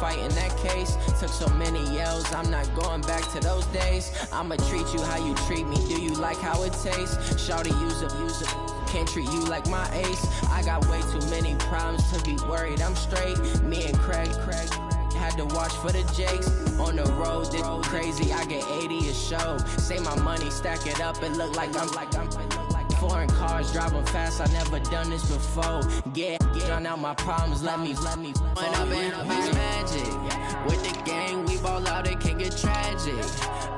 fighting that case. Took so many yells, I'm not going back to those days. I'ma treat you how you treat me, do you like how it tastes? Shawty, use up, can't treat you like my ace. I got way too many problems to be worried, I'm straight. Me and Craig had to watch for the Jakes. On the road, this crazy, I get 80 a show. Say my money, stack it up, it look like I'm foreign cars, driving fast, I never done this before. Get drown out my problems, let me When up in it's magic. With the gang, we ball out, it can get tragic.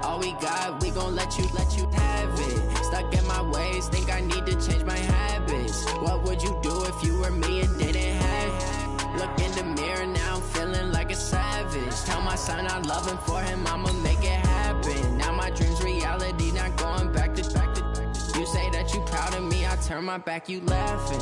All we got, we gon' let you have it. Stuck in my ways, think I need to change my habits. What would you do if you were me and didn't have it? Look in the mirror, now I'm feeling like a savage. Tell my son I love him, for him I'ma make it happen. Now my dream's reality, not going back to. You say that you proud of me, I turn my back, you laughing.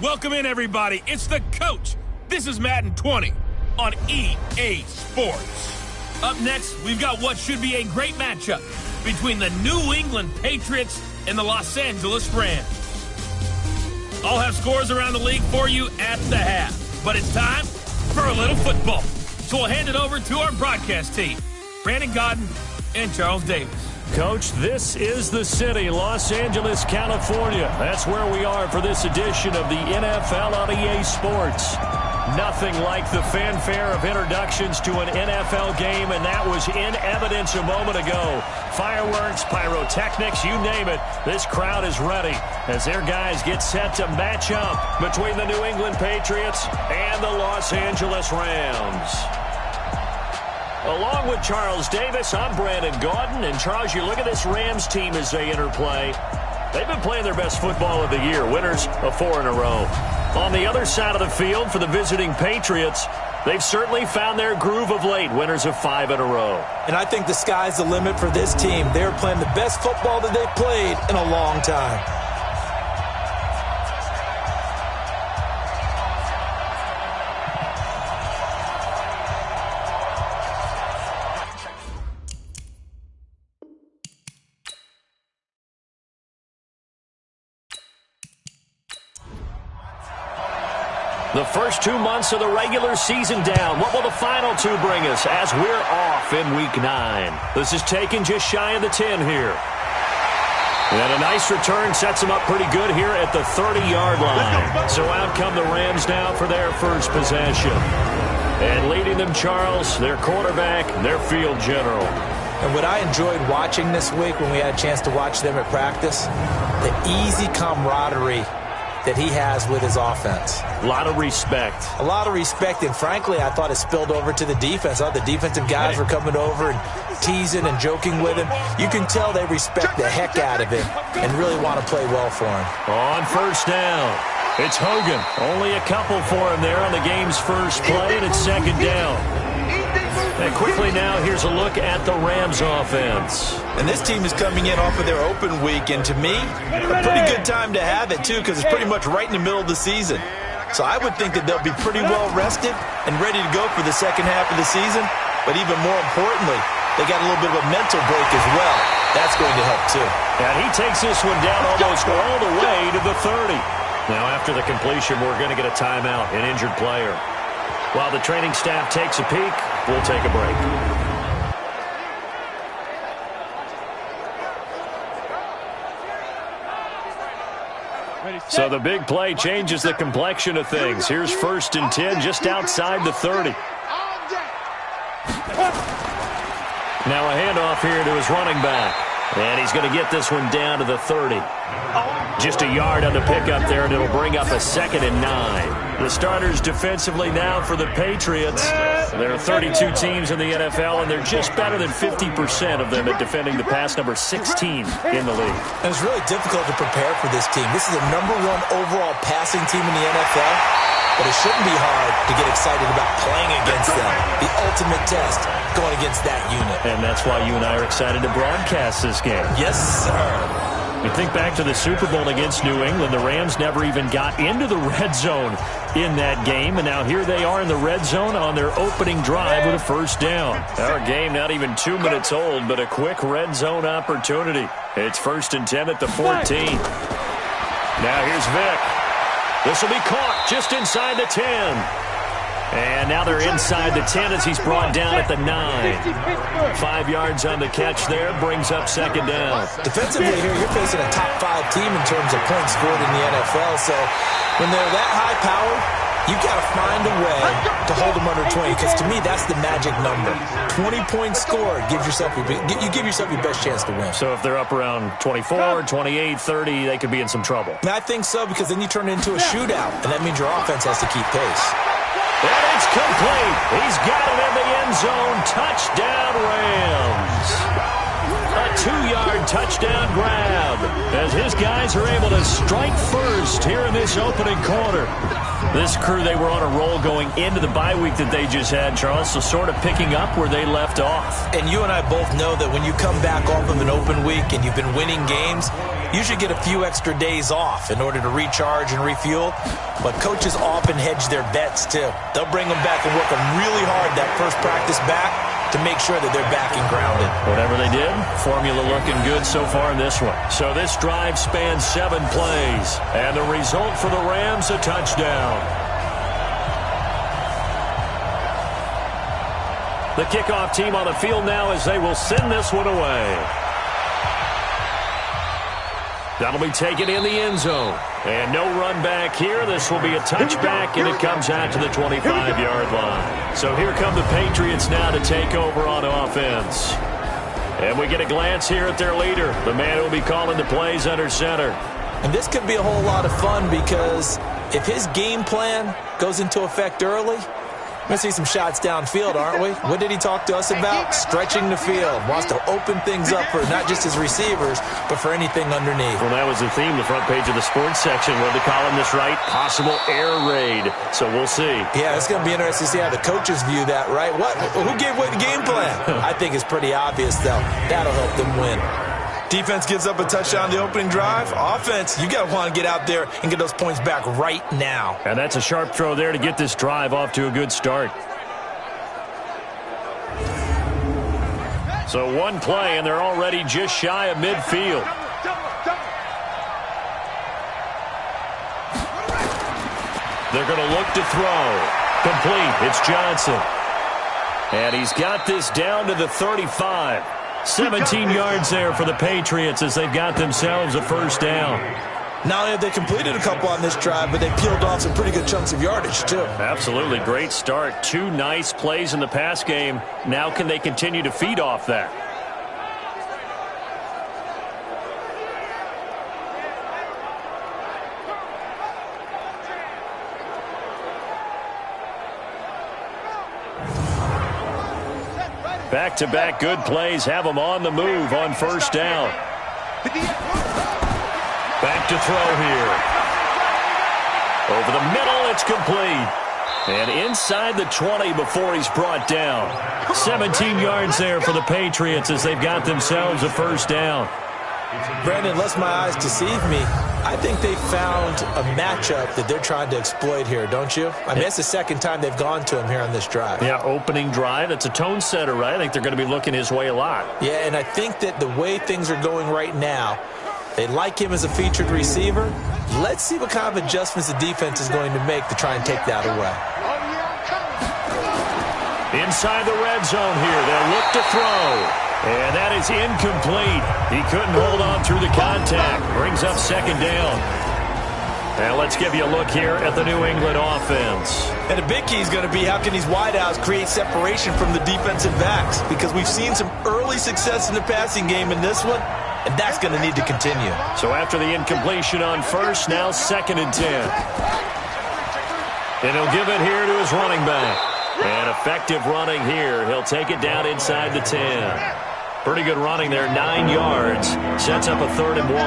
Welcome in, everybody. It's the coach. This is Madden 20 on EA Sports. Up next, we've got what should be a great matchup between the New England Patriots and the Los Angeles Rams. I'll have scores around the league for you at the half, but it's time for a little football. So we'll hand it over to our broadcast team, Brandon Godden and Charles Davis. Coach, this is the city, Los Angeles, California. That's where we are for this edition of the NFL on EA Sports. Nothing like the fanfare of introductions to an NFL game, and that was in evidence a moment ago. Fireworks, pyrotechnics, you name it. This crowd is ready as their guys get set to match up between the New England Patriots and the Los Angeles Rams. Along with Charles Davis, I'm Brandon Gaudin. And Charles, you look at this Rams team as they interplay. They've been playing their best football of the year, winners of 4 in a row. On the other side of the field for the visiting Patriots, they've certainly found their groove of late, winners of 5 in a row. And I think the sky's the limit for this team. They're playing the best football that they've played in a long time. The first 2 months of the regular season down. What will the final 2 bring us as we're off in Week 9? This is taken just shy of the 10 here. And a nice return sets them up pretty good here at the 30-yard line. So out come the Rams now for their first possession. And leading them, Charles, their quarterback, their field general. And what I enjoyed watching this week when we had a chance to watch them at practice, the easy camaraderie that he has with his offense. A lot of respect. A lot of respect, and frankly, I thought it spilled over to the defense. The defensive guys were coming over and teasing and joking with him. You can tell they respect the heck out of him and really want to play well for him. On first down, it's Hogan. Only a couple for him there on the game's first play, and it's second down. And quickly now, here's a look at the Rams offense. And this team is coming in off of their open week, and to me, a pretty good time to have it, too, because it's pretty much right in the middle of the season. So I would think that they'll be pretty well rested and ready to go for the second half of the season. But even more importantly, they got a little bit of a mental break as well. That's going to help, too. And he takes this one down almost all the way to the 30. Now, after the completion, we're going to get a timeout, an injured player. While the training staff takes a peek, we'll take a break. So the big play changes the complexion of things. Here's 1st and 10 just outside the 30. Now a handoff here to his running back. And he's going to get this one down to the 30. Just a yard on the pickup there, and it'll bring up a 2nd and 9. The starters defensively now for the Patriots. There are 32 teams in the NFL, and they're just better than 50% of them at defending the pass, number 16 in the league. And it's really difficult to prepare for this team. This is the #1 overall passing team in the NFL. but it shouldn't be hard to get excited about playing against them. The ultimate test going against that unit. And that's why you and I are excited to broadcast this game. Yes, sir. You think back to the Super Bowl against New England, the Rams never even got into the red zone in that game, and now here they are in the red zone on their opening drive with a first down. Our game not even 2 minutes old, but a quick red zone opportunity. It's 1st and 10 at the 14. Now here's Vic. This will be caught just inside the 10. And now they're inside the 10 as he's brought down at the 9. 5 yards on the catch there, brings up 2nd down. Defensively here, you're facing a top 5 team in terms of points scored in the NFL. So when they're that high-powered, you got to find a way to hold them under 20, because to me, that's the magic number. 20 points scored, you give yourself your best chance to win. So if they're up around 24, 28, 30, they could be in some trouble. And I think so, because then you turn it into a shootout, and that means your offense has to keep pace. And it's complete. He's got it in the end zone. Touchdown, Rams. A 2-yard touchdown grab as his guys are able to strike first here in this opening quarter. This crew, they were on a roll going into the bye week that they just had, Charles, so sort of picking up where they left off. And you and I both know that when you come back off of an open week and you've been winning games, you should get a few extra days off in order to recharge and refuel. But coaches often hedge their bets, too. They'll bring them back and work them really hard that first practice back to make sure that they're back and grounded. Whatever they did, formula looking good so far in this one. So this drive spans 7 plays. And the result for the Rams, a touchdown. The kickoff team on the field now as they will send this one away. That'll be taken in the end zone. And no run back here. This will be a touchback, and it comes out to the 25-yard line. So here come the Patriots now to take over on offense. And we get a glance here at their leader, the man who will be calling the plays under center. And this could be a whole lot of fun, because if his game plan goes into effect early, we're going to see some shots downfield, aren't we? What did he talk to us about? Stretching the field. Wants to open things up for not just his receivers, but for anything underneath. Well, that was the theme, the front page of the sports section. What did they call him this right? Possible air raid. So we'll see. Yeah, it's going to be interesting to see how the coaches view that, right? Who gave away the game plan? I think it's pretty obvious, though. That'll help them win. Defense gives up a touchdown the opening drive. Offense, you got to want to get out there and get those points back right now. And that's a sharp throw there to get this drive off to a good start. So one play, and they're already just shy of midfield. They're going to look to throw. Complete. It's Johnson. And he's got this down to the 35. 17 yards there for the Patriots as they've got themselves a first down. Not only have they completed a couple on this drive, but they peeled off some pretty good chunks of yardage, too. Absolutely. Great start. 2 nice plays in the pass game. Now can they continue to feed off that? Back-to-back good plays have them on the move on first down. Back to throw here. Over the middle, it's complete. And inside the 20 before he's brought down. 17 yards there for the Patriots as they've got themselves a first down. Brandon, lest my eyes deceive me, I think they found a matchup that they're trying to exploit here, don't you? I mean, it's the second time they've gone to him here on this drive. Yeah, opening drive. It's a tone setter, right? I think they're going to be looking his way a lot. Yeah, and I think that the way things are going right now, they like him as a featured receiver. Let's see what kind of adjustments the defense is going to make to try and take that away. Inside the red zone here. They'll look to throw. And that is incomplete. He couldn't hold on through the contact. Brings up second down. And let's give you a look here at the New England offense. And the big key is going to be how can these wideouts create separation from the defensive backs? Because we've seen some early success in the passing game in this one, and that's going to need to continue. So after the incompletion on first, now 2nd and 10. And he'll give it here to his running back. And effective running here. He'll take it down inside the 10. Pretty good running there, 9 yards. Sets up a 3rd and 1.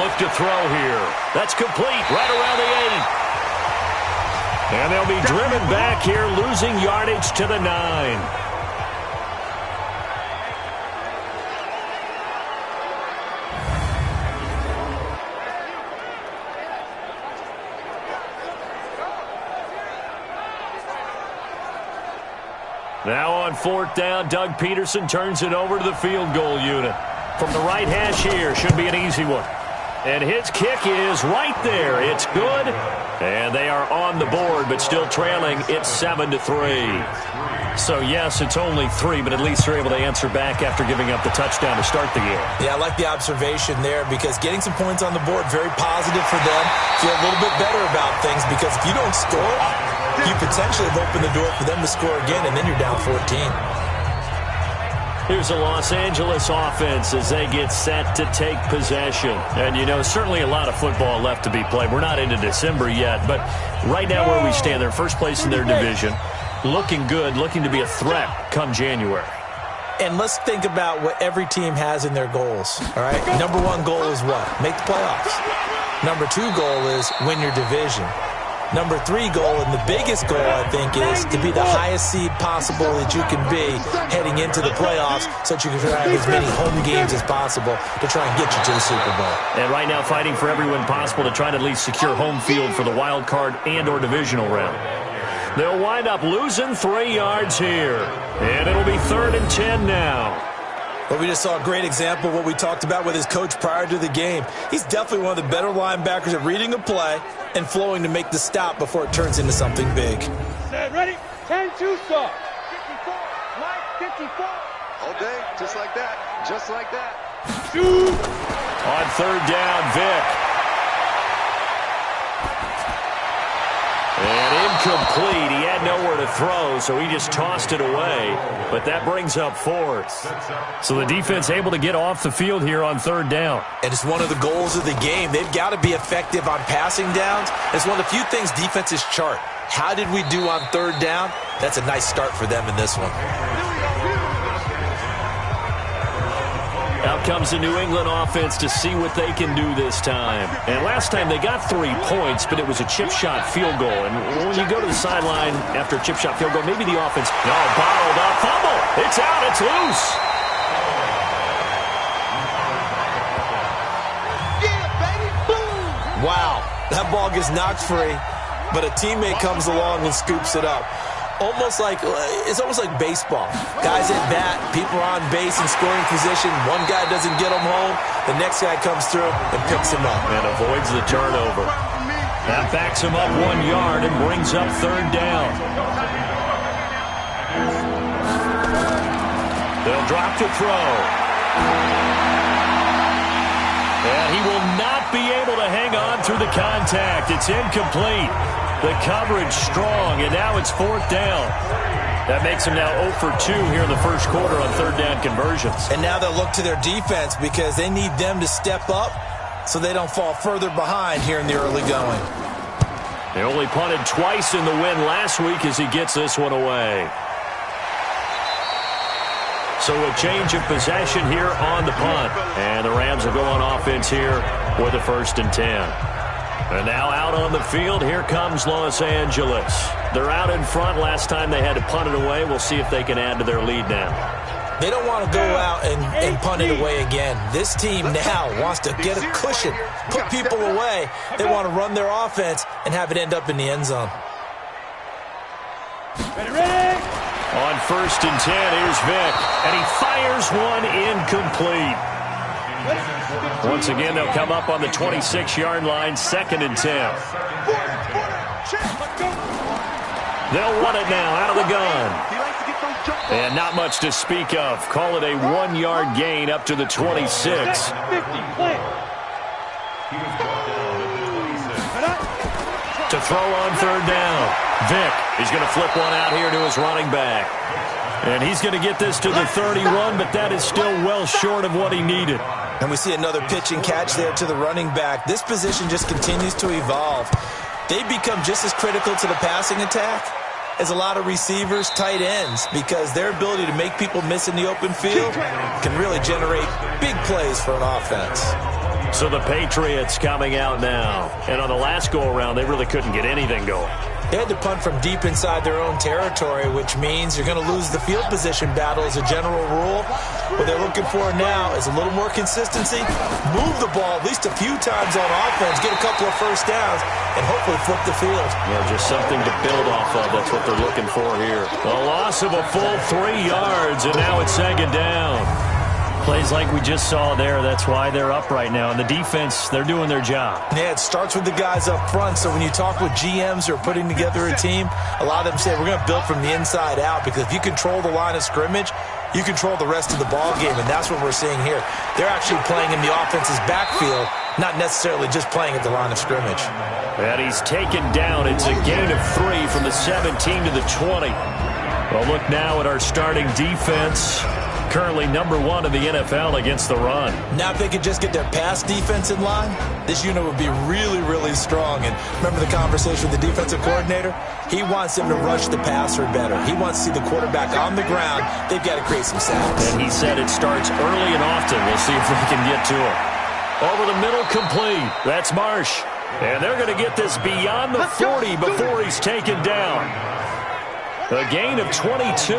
look to throw here. That's complete right around the 8. And they'll be driven back here, losing yardage to the 9. Now on 4th down, Doug Peterson turns it over to the field goal unit. From the right hash here, should be an easy one. And his kick is right there. It's good. And they are on the board, but still trailing. It's 7-3. So, yes, it's only 3, but at least they're able to answer back after giving up the touchdown to start the game. Yeah, I like the observation there because getting some points on the board, very positive for them. Feel a little bit better about things because if you don't score, you potentially have opened the door for them to score again, and then you're down 14. Here's a Los Angeles offense as they get set to take possession. And, you know, certainly a lot of football left to be played. We're not into December yet, but right now where we stand, they're first place in their division. Looking good, looking to be a threat come January. And let's think about what every team has in their goals, all right? Number 1 goal is what? Make the playoffs. Number 2 goal is win your division. Number 3 goal, and the biggest goal, I think, is to be the highest seed possible that you can be heading into the playoffs so that you can have as many home games as possible to try and get you to the Super Bowl. And right now fighting for every win possible to try to at least secure home field for the wild card and or divisional round. They'll wind up losing 3 yards here. And it'll be 3rd and 10 now. But we just saw a great example of what we talked about with his coach prior to the game. He's definitely one of the better linebackers at reading a play and flowing to make the stop before it turns into something big. Set, ready? 10-2 start. 54, Mike, 54. All day, just like that. Just like that. Shoot! On 3rd down, Vic. And incomplete. He had nowhere to throw, so he just tossed it away. But that brings up 4th. So the defense able to get off the field here on 3rd down. And it's one of the goals of the game. They've got to be effective on passing downs. It's one of the few things defenses chart. How did we do on 3rd down? That's a nice start for them in this one. Out comes the New England offense to see what they can do this time. And last time they got 3 points, but it was a chip shot field goal. And when you go to the sideline after a chip shot field goal, maybe the offense, bottled up, fumble. It's out, it's loose. Wow, that ball gets knocked free, but a teammate comes along and scoops it up. It's almost like baseball. Guys at bat, people are on base in scoring position. One guy doesn't get him home. The next guy comes through and picks him up. And avoids the turnover. That backs him up 1 yard and brings up 3rd down. They'll drop to throw. And he will not be able to hang on through the contact. It's incomplete. The coverage strong, and now it's 4th down. That makes them now 0 for 2 here in the first quarter on 3rd down conversions. And now they'll look to their defense because they need them to step up so they don't fall further behind here in the early going. They only punted twice in the win last week as he gets this one away. So a change of possession here on the punt. And the Rams will go on offense here with a 1st and 10. And now out on the field, here comes Los Angeles. They're out in front. Last time they had to punt it away. We'll see if they can add to their lead now. They don't want to go out and punt it away again. This team now wants to get a cushion, put people away. They want to run their offense and have it end up in the end zone. Ready? On 1st and 10, here's Vic. And he fires one incomplete. Once again, they'll come up on the 26-yard line, 2nd and 10. They'll run it now out of the gun. And not much to speak of. Call it a 1-yard gain up to the 26. To throw on 3rd down. Vic, he's going to flip one out here to his running back. And he's going to get this to the 31, but that is still well short of what he needed. And we see another pitch and catch there to the running back. This position just continues to evolve. They become just as critical to the passing attack as a lot of receivers, tight ends, because their ability to make people miss in the open field can really generate big plays for an offense. So the Patriots coming out now. And on the last go-around, they really couldn't get anything going. They had to punt from deep inside their own territory, which means you're going to lose the field position battle as a general rule. What they're looking for now is a little more consistency, move the ball at least a few times on offense, get a couple of first downs, and hopefully flip the field. Yeah, just something to build off of. That's what they're looking for here. A loss of a full 3 yards, and now it's second down. Plays like we just saw there. That's why they're up right now. And the defense, they're doing their job. Yeah, it starts with the guys up front. So when you talk with GMs who are putting together a team, a lot of them say we're going to build from the inside out, because if you control the line of scrimmage, you control the rest of the ball game, and that's what we're seeing here. They're actually playing in the offense's backfield, not necessarily just playing at the line of scrimmage. And he's taken down. It's a gain of 3 from the 17 to the 20. Well, look now at our starting defense. Currently number 1 in the NFL against the run. Now if they could just get their pass defense in line, this unit would be really, really strong. And remember the conversation with the defensive coordinator? He wants them to rush the passer better. He wants to see the quarterback on the ground. They've got to create some sacks. And he said it starts early and often. We'll see if they can get to him. Over the middle, complete. That's Marsh. And they're going to get this beyond the 40 before he's taken down. A gain of 22.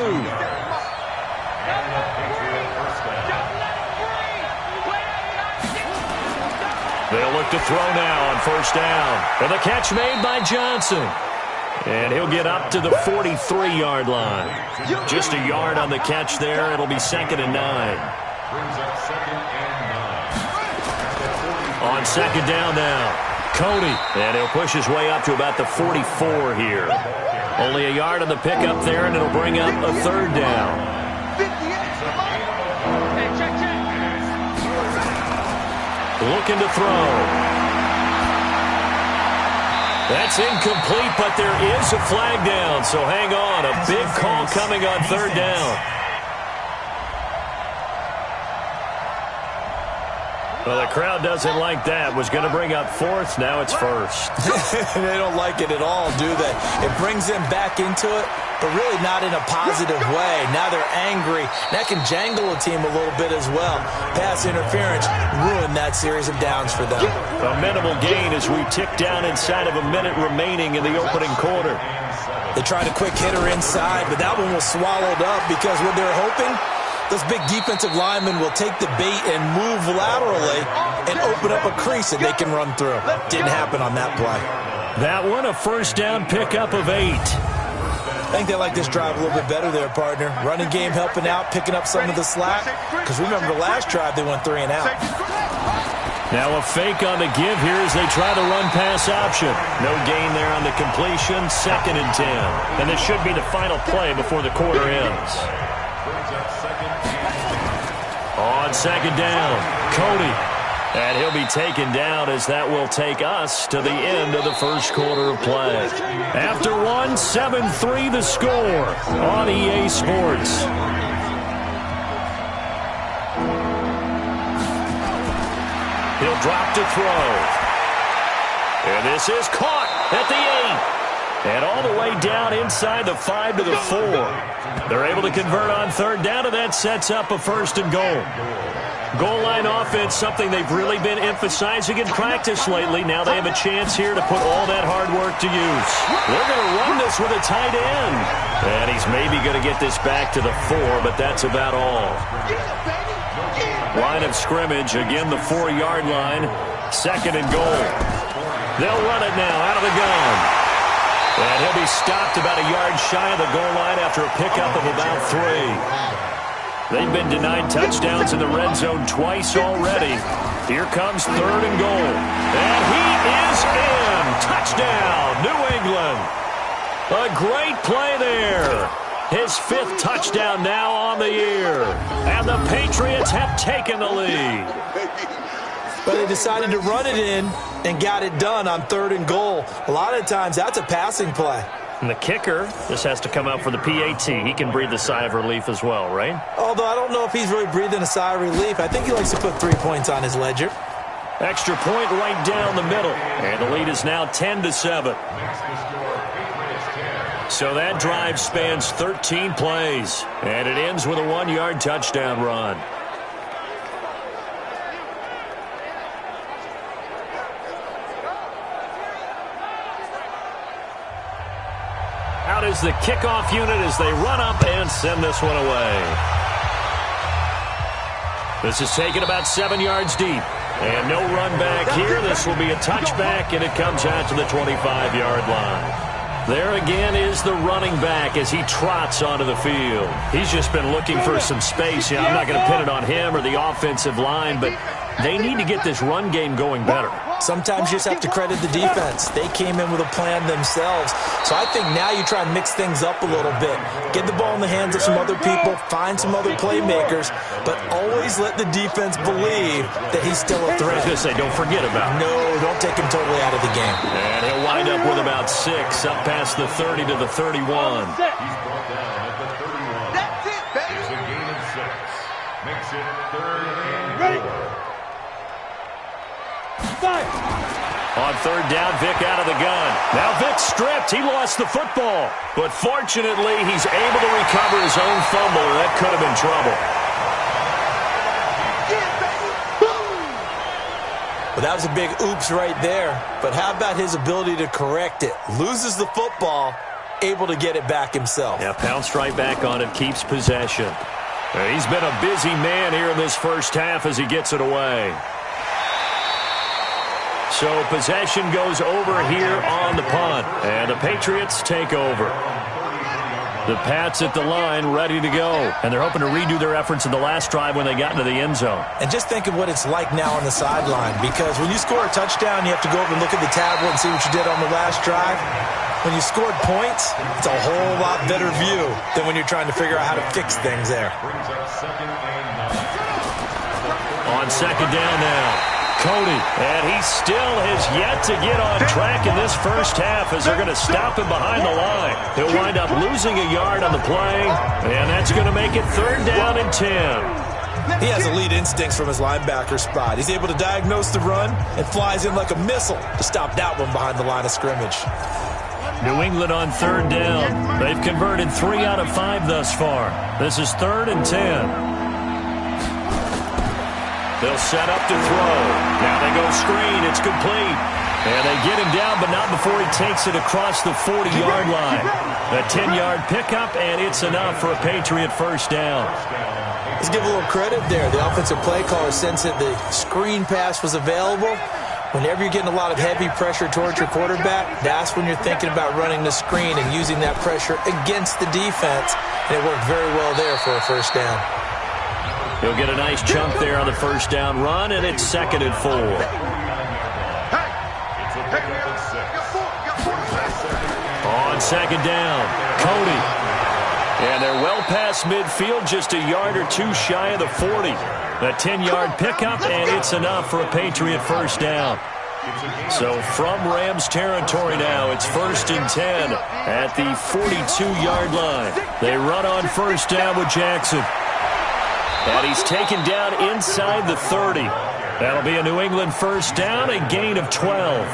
They'll look to throw now on first down. And the catch made by Johnson. And he'll get up to the 43-yard line. Just a yard on the catch there. It'll be 2nd and 9. On second down now, Cody. And he'll push his way up to about the 44 here. Only a yard on the pickup there, and it'll bring up a 3rd down. Looking to throw. That's incomplete, but there is a flag down, so hang on. A big call coming on 3rd down. Well, the crowd doesn't like that. Was going to bring up 4th. Now it's 1st. They don't like it at all, do they? It brings them back into it, but really not in a positive way. Now they're angry. That can jangle a team a little bit as well. Pass interference ruined that series of downs for them. A minimal gain as we tick down inside of a minute remaining in the opening quarter. They tried a quick hitter inside, but that one was swallowed up because what they're hoping, those big defensive linemen will take the bait and move laterally and open up a crease that they can run through. Didn't happen on that play. That one, a first down pickup of 8. I think they like this drive a little bit better there, partner. Running game helping out, picking up some of the slack. Because remember the last drive, they went 3 and out. Now a fake on the give here as they try the run-pass option. No gain there on the completion, 2nd and 10. And this should be the final play before the quarter ends. On second down, Cody. And he'll be taken down as that will take us to the end of the first quarter of play. After 1, 7-3 the score on EA Sports. He'll drop to throw. And this is caught at the 8. And all the way down inside the 5 to the 4. They're able to convert on 3rd down, and that sets up a 1st and goal. Goal line offense, something they've really been emphasizing in practice lately. Now they have a chance here to put all that hard work to use. They're going to run this with a tight end. And he's maybe going to get this back to the 4, but that's about all. Line of scrimmage, again the 4-yard line. 2nd and goal. They'll run it now out of the gun. And he'll be stopped about a yard shy of the goal line after a pickup of about 3. They've been denied touchdowns in the red zone twice already. Here comes 3rd and goal. And he is in. Touchdown, New England. A great play there. His 5th touchdown now on the year. And the Patriots have taken the lead. But they decided to run it in and got it done on 3rd and goal. A lot of times that's a passing play. And the kicker, this has to come out for the PAT. He can breathe a sigh of relief as well, right? Although I don't know if he's really breathing a sigh of relief. I think he likes to put 3 points on his ledger. Extra point right down the middle. And the lead is now 10-7. So that drive spans 13 plays. And it ends with a 1-yard touchdown run. Out is the kickoff unit as they run up and send this one away. This is taken about 7 yards deep. And no run back here. This will be a touchback, and it comes out to the 25-yard line. There again is the running back as he trots onto the field. He's just been looking for some space. Yeah, I'm not going to pin it on him or the offensive line, but they need to get this run game going better. Sometimes you just have to credit the defense. They came in with a plan themselves. So I think now you try and mix things up a little bit. Get the ball in the hands of some other people, find some other playmakers, but always let the defense believe that he's still a threat. I was going to say, don't forget about him. No, don't take him totally out of the game. And he'll wind up with about 6, up past the 30 to the 31. That's it, baby. It's a gain of 6. Makes it 3rd and 4. On 3rd down, Vic out of the gun. Now Vic stripped. He lost the football. But fortunately, he's able to recover his own fumble, or that could have been trouble. Well, that was a big oops right there. But how about his ability to correct it? Loses the football, able to get it back himself. Yeah, pounced right back on it, keeps possession. He's been a busy man here in this first half as he gets it away. So possession goes over here on the punt, and the Patriots take over. The Pats at the line ready to go, and they're hoping to redo their efforts in the last drive when they got into the end zone. And just think of what it's like now on the sideline, because when you score a touchdown, you have to go over and look at the tablet and see what you did on the last drive. When you scored points, it's a whole lot better view than when you're trying to figure out how to fix things there. On 2nd down now. Cody, and he still has yet to get on track in this first half as they're going to stop him behind the line. He'll wind up losing a yard on the play, and that's going to make it 3rd down and 10. He has elite instincts from his linebacker spot. He's able to diagnose the run and flies in like a missile to stop that one behind the line of scrimmage. New England on 3rd down. They've converted 3 out of 5 thus far. This is 3rd and 10. They'll set up to throw. Now they go screen. It's complete. And they get him down, but not before he takes it across the 40-yard line. A 10-yard pickup, and it's enough for a Patriot first down. Let's give a little credit there. The offensive play caller sensed that the screen pass was available. Whenever you're getting a lot of heavy pressure towards your quarterback, that's when you're thinking about running the screen and using that pressure against the defense. And it worked very well there for a first down. He'll get a nice chunk there on the first down run, and it's 2nd and 4. On 2nd down, Cody. And they're well past midfield, just a yard or 2 shy of the 40. A 10-yard pickup, and it's enough for a Patriot first down. So from Rams territory now, it's 1st and 10 at the 42-yard line. They run on first down with Jackson. And he's taken down inside the 30. That'll be a New England first down, a gain of 12.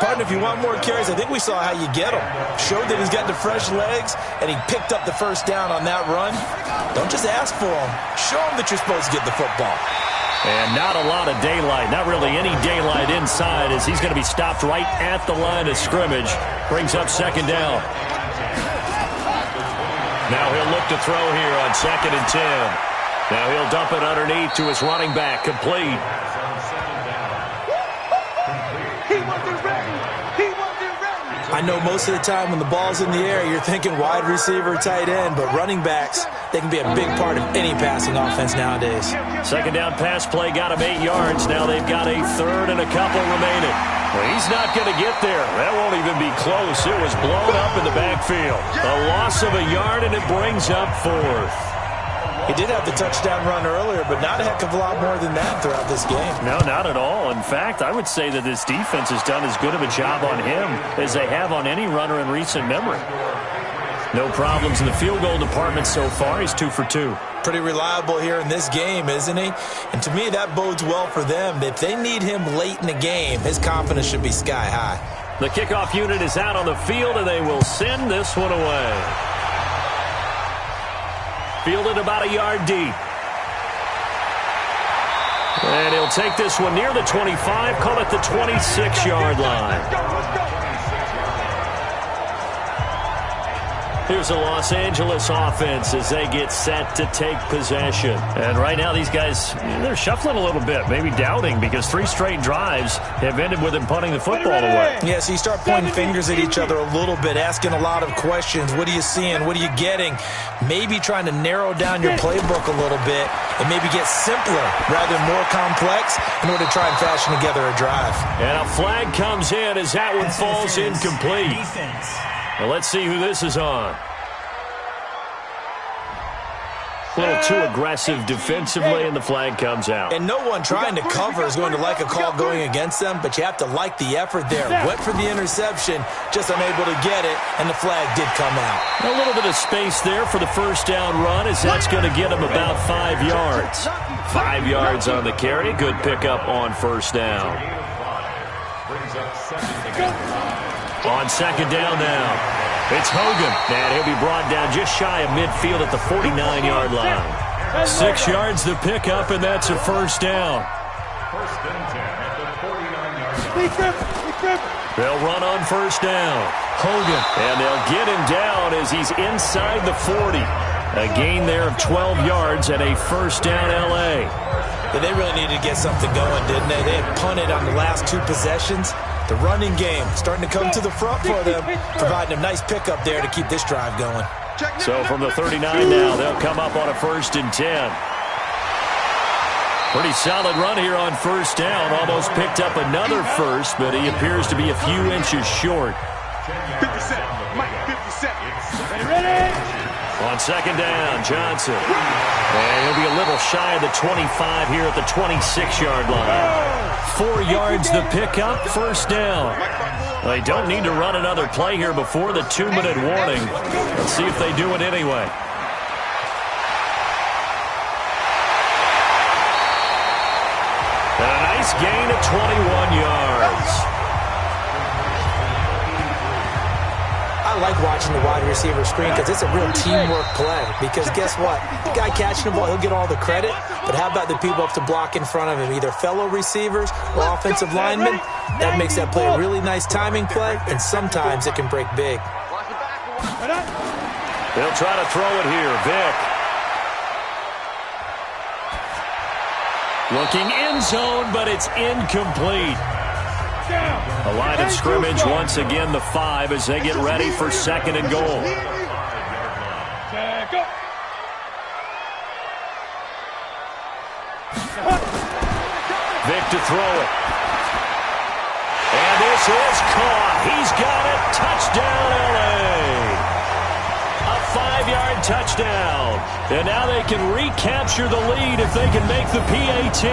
Partner, if you want more carries, I think we saw how you get them. Showed that he's got the fresh legs, and he picked up the first down on that run. Don't just ask for them. Show them that you're supposed to get the football. And not a lot of daylight, not really any daylight inside, as he's going to be stopped right at the line of scrimmage. Brings up 2nd down. Now he'll look to throw here on 2nd and 10. Now he'll dump it underneath to his running back, complete. I know most of the time when the ball's in the air, you're thinking wide receiver, tight end, but running backs, they can be a big part of any passing offense nowadays. 2nd down pass play got him 8 yards. Now they've got a 3rd and a couple remaining. Well, he's not going to get there. That won't even be close. It was blown up in the backfield. A loss of a yard, and it brings up 4th. He did have the touchdown run earlier, but not a heck of a lot more than that throughout this game. No, not at all. In fact, I would say that this defense has done as good of a job on him as they have on any runner in recent memory. No problems in the field goal department so far. He's 2 for 2. Pretty reliable here in this game, isn't he? And to me, that bodes well for them. If they need him late in the game, his confidence should be sky high. The kickoff unit is out on the field, and they will send this one away. Fielded about a yard deep. And he'll take this one near the 25, call it the 26-yard line. Here's the Los Angeles offense as they get set to take possession. And right now these guys, they're shuffling a little bit, maybe doubting, because 3 straight drives have ended with them punting the football away. Yeah, so you start pointing fingers at each other a little bit, asking a lot of questions. What are you seeing? What are you getting? Maybe trying to narrow down your playbook a little bit and maybe get simpler rather than more complex in order to try and fashion together a drive. And a flag comes in as that one falls incomplete. Well, let's see who this is on. A little too aggressive defensively, and the flag comes out. And no one trying to cover is going to like a call going against them, but you have to like the effort there. Went for the interception, just unable to get it, and the flag did come out. A little bit of space there for the first down run, as that's going to get him about 5 yards. 5 yards on the carry. Good pickup on first down. On second down now. It's Hogan, and he'll be brought down just shy of midfield at the 49-yard line. 6 yards the pickup, and that's a first down. First and 10 at the 49-yard line. They'll run on first down. Hogan, and they'll get him down as he's inside the 40. A gain there of 12 yards and a first down L.A. Yeah, they really needed to get something going, didn't they? They had punted on the last 2 possessions. The running game starting to come to the front for them, providing a nice pickup there to keep this drive going. So from the 39 now, they'll come up on a 1st and 10. Pretty solid run here on first down. Almost picked up another first, but he appears to be a few inches short. 50 seconds. Mike, 50 seconds. Ready? On second down, Johnson. And he'll be a little shy of the 25 here at the 26-yard line. 4 yards the pickup, first down. They don't need to run another play here before the 2-minute warning. Let's see if they do it anyway. And a nice gain of 21 yards. I like watching the wide receiver screen because it's a real teamwork play. Because guess what? The guy catching the ball, he'll get all the credit. But how about the people up to block in front of him, either fellow receivers or offensive linemen? That makes that play a really nice timing play, and sometimes it can break big. They'll try to throw it here. Vick. Looking end zone, but it's incomplete. A line of scrimmage once again, the 5, as they get ready for 2nd and goal. Vick to throw it. And this is caught. He's got it. Touchdown, L.A. A 5-yard touchdown. And now they can recapture the lead if they can make the PAT.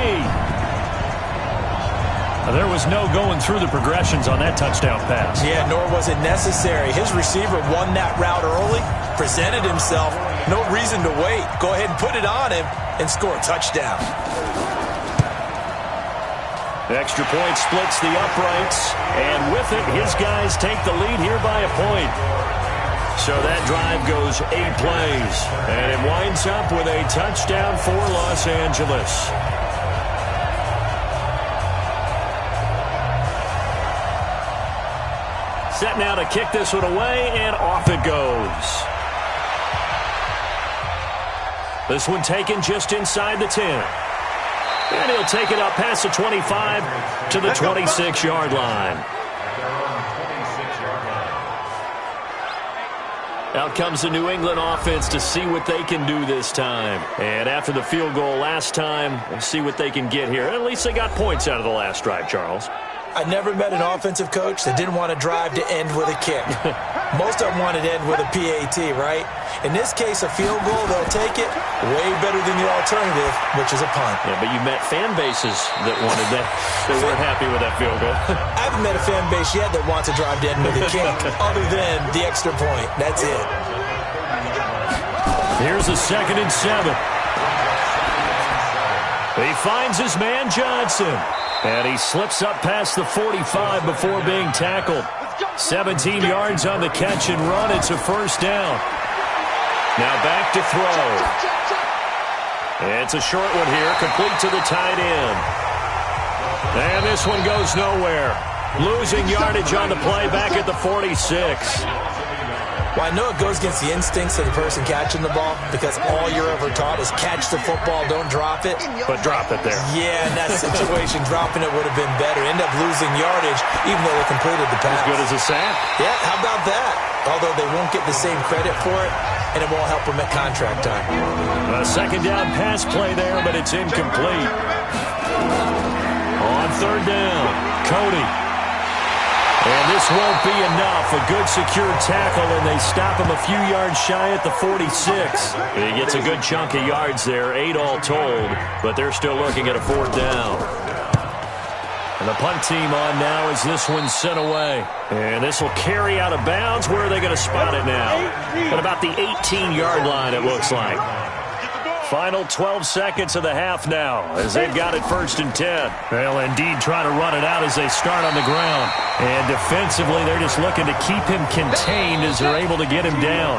There was no going through the progressions on that touchdown pass. Yeah, nor was it necessary. His receiver won that route early, presented himself. No reason to wait. Go ahead and put it on him and score a touchdown. Extra point splits the uprights, and with it, his guys take the lead here by a point. So that drive goes 8 plays, and it winds up with a touchdown for Los Angeles. Set now to kick this one away, and off it goes. This one taken just inside the 10. And he'll take it up past the 25 to the 26-yard line. Out comes the New England offense to see what they can do this time. And after the field goal last time, we'll see what they can get here. At least they got points out of the last drive, Charles. I never met an offensive coach that didn't want to drive to end with a kick. Most of them wanted to end with a PAT, right? In this case, a field goal, they'll take it way better than the alternative, which is a punt. Yeah, but you met fan bases that wanted that. They weren't happy with that field goal. I haven't met a fan base yet that wants to drive to end with a kick, other than the extra point. That's it. Here's a 2nd and 7. He finds his man Johnson. And he slips up past the 45 before being tackled. 17 yards on the catch and run. It's a first down. Now back to throw. It's a short one here, complete to the tight end. And this one goes nowhere. Losing yardage on the play back at the 46. Well, I know it goes against the instincts of the person catching the ball because all you're ever taught is catch the football, don't drop it. But drop it there. Yeah, in that situation, dropping it would have been better. End up losing yardage even though they completed the pass. As good as a sack. Yeah, how about that? Although they won't get the same credit for it, and it won't help them at contract time. A second down pass play there, but it's incomplete. On third down, Cody. And this won't be enough. A good secure tackle, and they stop him a few yards shy at the 46. He gets a good chunk of yards there, 8 all told, but they're still looking at a fourth down. And the punt team on now as this one's sent away. And this will carry out of bounds. Where are they going to spot it now? At about the 18-yard line, it looks like. Final 12 seconds of the half now as they've got it 1st and 10. They'll indeed try to run it out as they start on the ground. And defensively, they're just looking to keep him contained as they're able to get him down.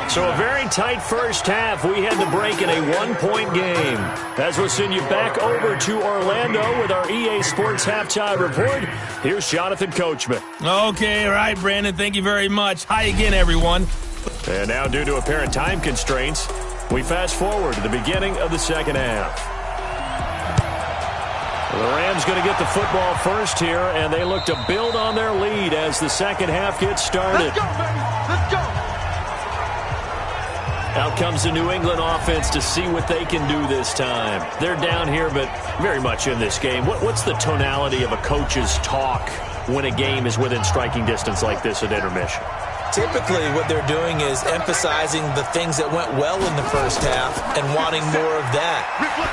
So a very tight first half. We had to break in a 1-point game. As we'll send you back over to Orlando with our EA Sports Halftime Report, here's Jonathan Coachman. Okay, all right, Brandon. Thank you very much. Hi again, everyone. And now, due to apparent time constraints, we fast forward to the beginning of the second half. The Rams going to get the football first here, and they look to build on their lead as the second half gets started. Let's go, baby. Let's go. Out comes the New England offense to see what they can do this time. They're down here, but very much in this game. What's the tonality of a coach's talk when a game is within striking distance like this at intermission? Typically, what they're doing is emphasizing the things that went well in the first half and wanting more of that.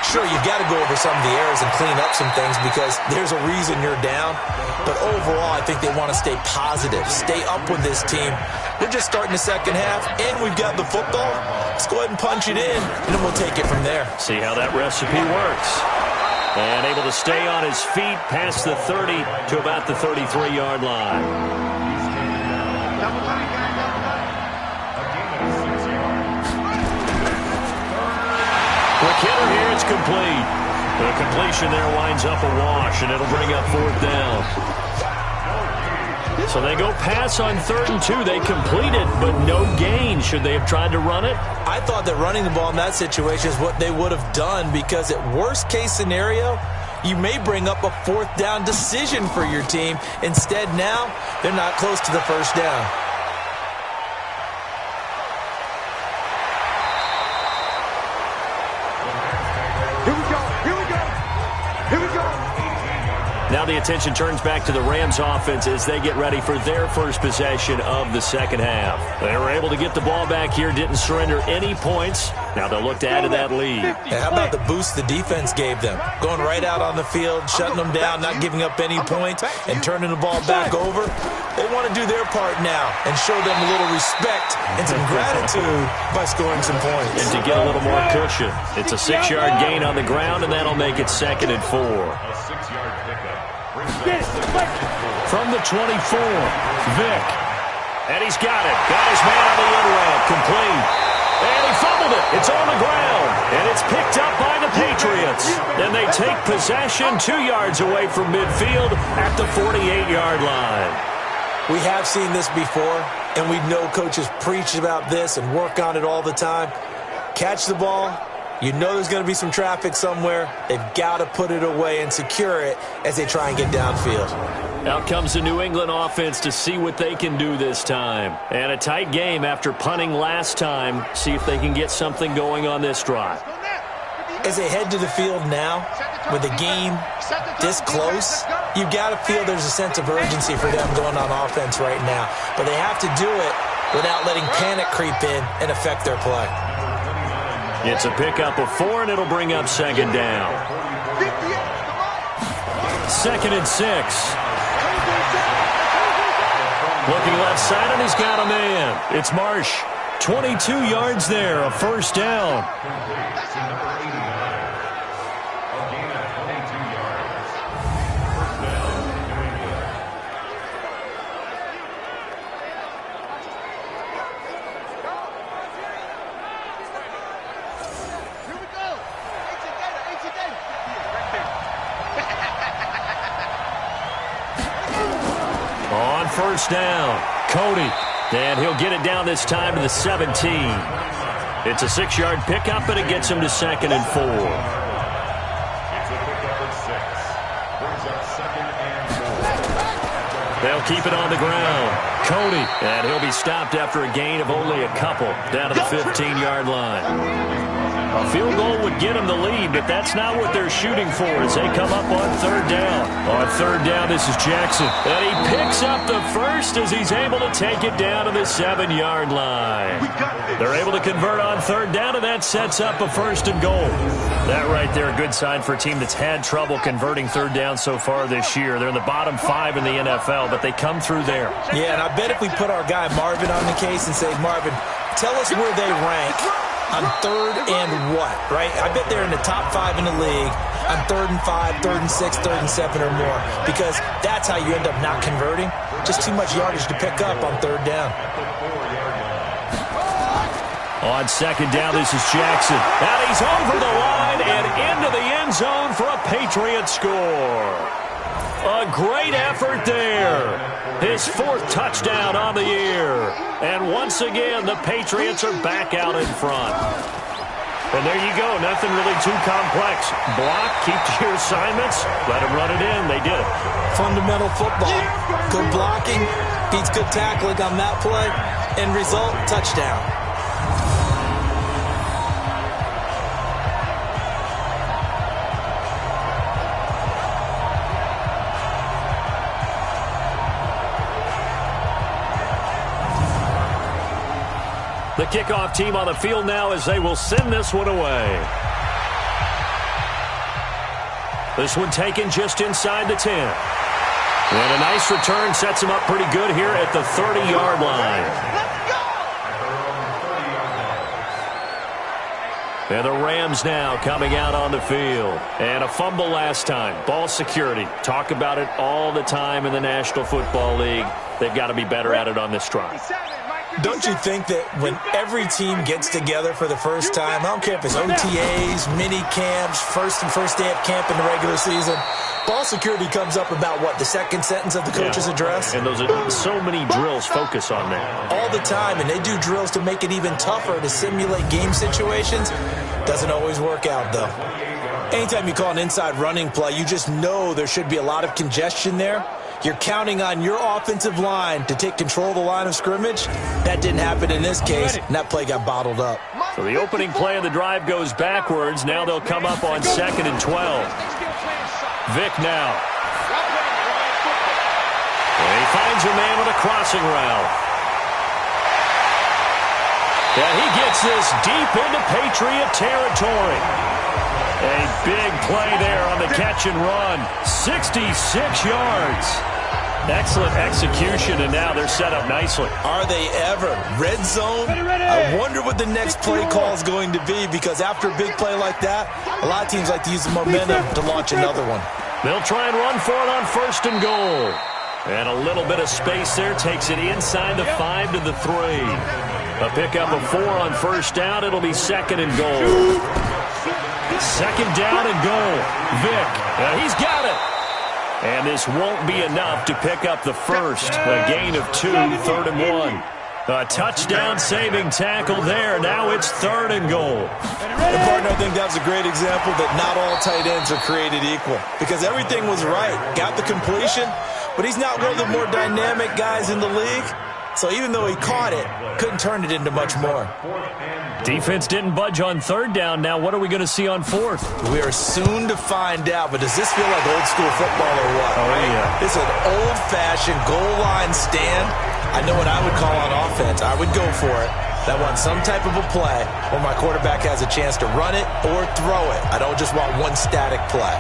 Sure, you've got to go over some of the errors and clean up some things because there's a reason you're down. But overall, I think they want to stay positive, stay up with this team. We're just starting the second half, and we've got the football. Let's go ahead and punch it in, and then we'll take it from there. See how that recipe works. And able to stay on his feet past the 30 to about the 33-yard line. Hitter here, it's complete. The completion there winds up a wash, and it'll bring up 4th down. So they go pass on 3rd and 2. They complete it, but no gain. Should they have tried to run it? I thought that running the ball in that situation is what they would have done because at worst case scenario, you may bring up a 4th down decision for your team. Instead, now, they're not close to the first down. Now the attention turns back to the Rams offense as they get ready for their first possession of the second half. They were able to get the ball back here, didn't surrender any points. Now they'll look to add to that lead. And how about the boost the defense gave them? Going right out on the field, shutting them down, not giving up any points, and turning the ball back over. They want to do their part now and show them a little respect and some gratitude by scoring some points. And to get a little more cushion. It's a 6-yard gain on the ground, and that'll make it 2nd and 4. From the 24, Vick. And he's got it. Got his man on the in-ramp. Complete. And he fumbled it. It's on the ground. And it's picked up by the Patriots. And they take possession 2 yards away from midfield at the 48-yard line. We have seen this before, and we know coaches preach about this and work on it all the time. Catch the ball. You know there's going to be some traffic somewhere. They've got to put it away and secure it as they try and get downfield. Out comes the New England offense to see what they can do this time. And a tight game after punting last time. See if they can get something going on this drive. As they head to the field now, with the game this close, you've got to feel there's a sense of urgency for them going on offense right now. But they have to do it without letting panic creep in and affect their play. It's a pickup of 4, and it'll bring up 2nd down. 2nd and 6. Looking left side, and he's got a man. It's Marsh. 22 yards there, a 1st down. On 1st down, Cody. And he'll get it down this time to the 17. It's a 6-yard pickup, and it gets him to 2nd and 4. It's a pickup of 6. Brings up 2nd and 4. They'll keep it on the ground. Cody, and he'll be stopped after a gain of only a couple down to the 15-yard line. A field goal would get them the lead, but that's not what they're shooting for as they come up on 3rd down. On 3rd down, this is Jackson. And he picks up the first as he's able to take it down to the 7-yard line. They're able to convert on 3rd down, and that sets up a 1st and goal. That right there, a good sign for a team that's had trouble converting 3rd down so far this year. They're in the bottom 5 in the NFL, but they come through there. Yeah, and I bet if we put our guy Marvin on the case and say, Marvin, tell us where they rank on 3rd and what, right? I bet they're in the top 5 in the league on 3rd and 5, 3rd and 6, 3rd and 7 or more, because that's how you end up not converting. Just too much yardage to pick up on 3rd down. On 2nd down, this is Jackson. And he's over the line and into the end zone for a Patriot score. A great effort there. His 4th touchdown on the year. And once again, the Patriots are back out in front. And there you go. Nothing really too complex. Block, keep to your assignments, let them run it in. They did it. Fundamental football. Good blocking, beats good tackling on that play. End result, touchdown. The kickoff team on the field now as they will send this one away. This one taken just inside the 10. And a nice return sets him up pretty good here at the 30-yard line. And the Rams now coming out on the field. And a fumble last time. Ball security. Talk about it all the time in the National Football League. They've got to be better at it on this drive. Don't you think that when every team gets together for the first time, I don't care if it's OTAs, mini camps, first day of camp in the regular season, ball security comes up about what, the second sentence of the coach's address? And those are so many drills focus on that. All the time, and they do drills to make it even tougher to simulate game situations. Doesn't always work out, though. Anytime you call an inside running play, you just know there should be a lot of congestion there. You're counting on your offensive line to take control of the line of scrimmage. That didn't happen in this case, and that play got bottled up. So the opening play of the drive goes backwards. Now they'll come up on 2nd and 12. Vic now. And he finds a man with a crossing route. And he gets this deep into Patriot territory. A big play there on the catch and run. 66 yards. Excellent execution, and now they're set up nicely. Are they ever? Red zone? I wonder what the next play call is going to be, because after a big play like that, a lot of teams like to use the momentum to launch another one. They'll try and run for it on 1st and goal. And a little bit of space there takes it inside the 5 to the 3. A pickup of 4 on 1st down. It'll be 2nd and goal. 2nd down and goal. Vic, he's got it. And this won't be enough to pick up the first. A gain of 2, 3rd and 1. A touchdown-saving tackle there. Now it's 3rd and goal. And partner, I think that was a great example that not all tight ends are created equal, because everything was right. Got the completion, but he's not one of the more dynamic guys in the league. So even though he caught it, couldn't turn it into much more. Defense didn't budge on 3rd down. Now what are we going to see on 4th? We are soon to find out, but does this feel like old school football or what? Oh, right? Yeah. This is an old-fashioned goal line stand. I know what I would call on offense. I would go for it. I want some type of a play where my quarterback has a chance to run it or throw it. I don't just want one static play.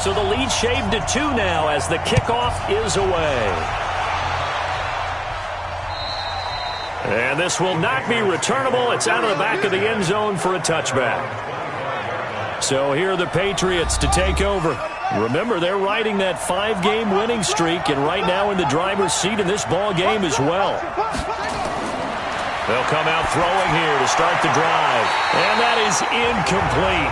So the lead shaved to 2 now as the kickoff is away. And this will not be returnable. It's out of the back of the end zone for a touchback. So here are the Patriots to take over. Remember, they're riding that 5-game winning streak, and right now in the driver's seat in this ball game as well. They'll come out throwing here to start the drive. And that is incomplete.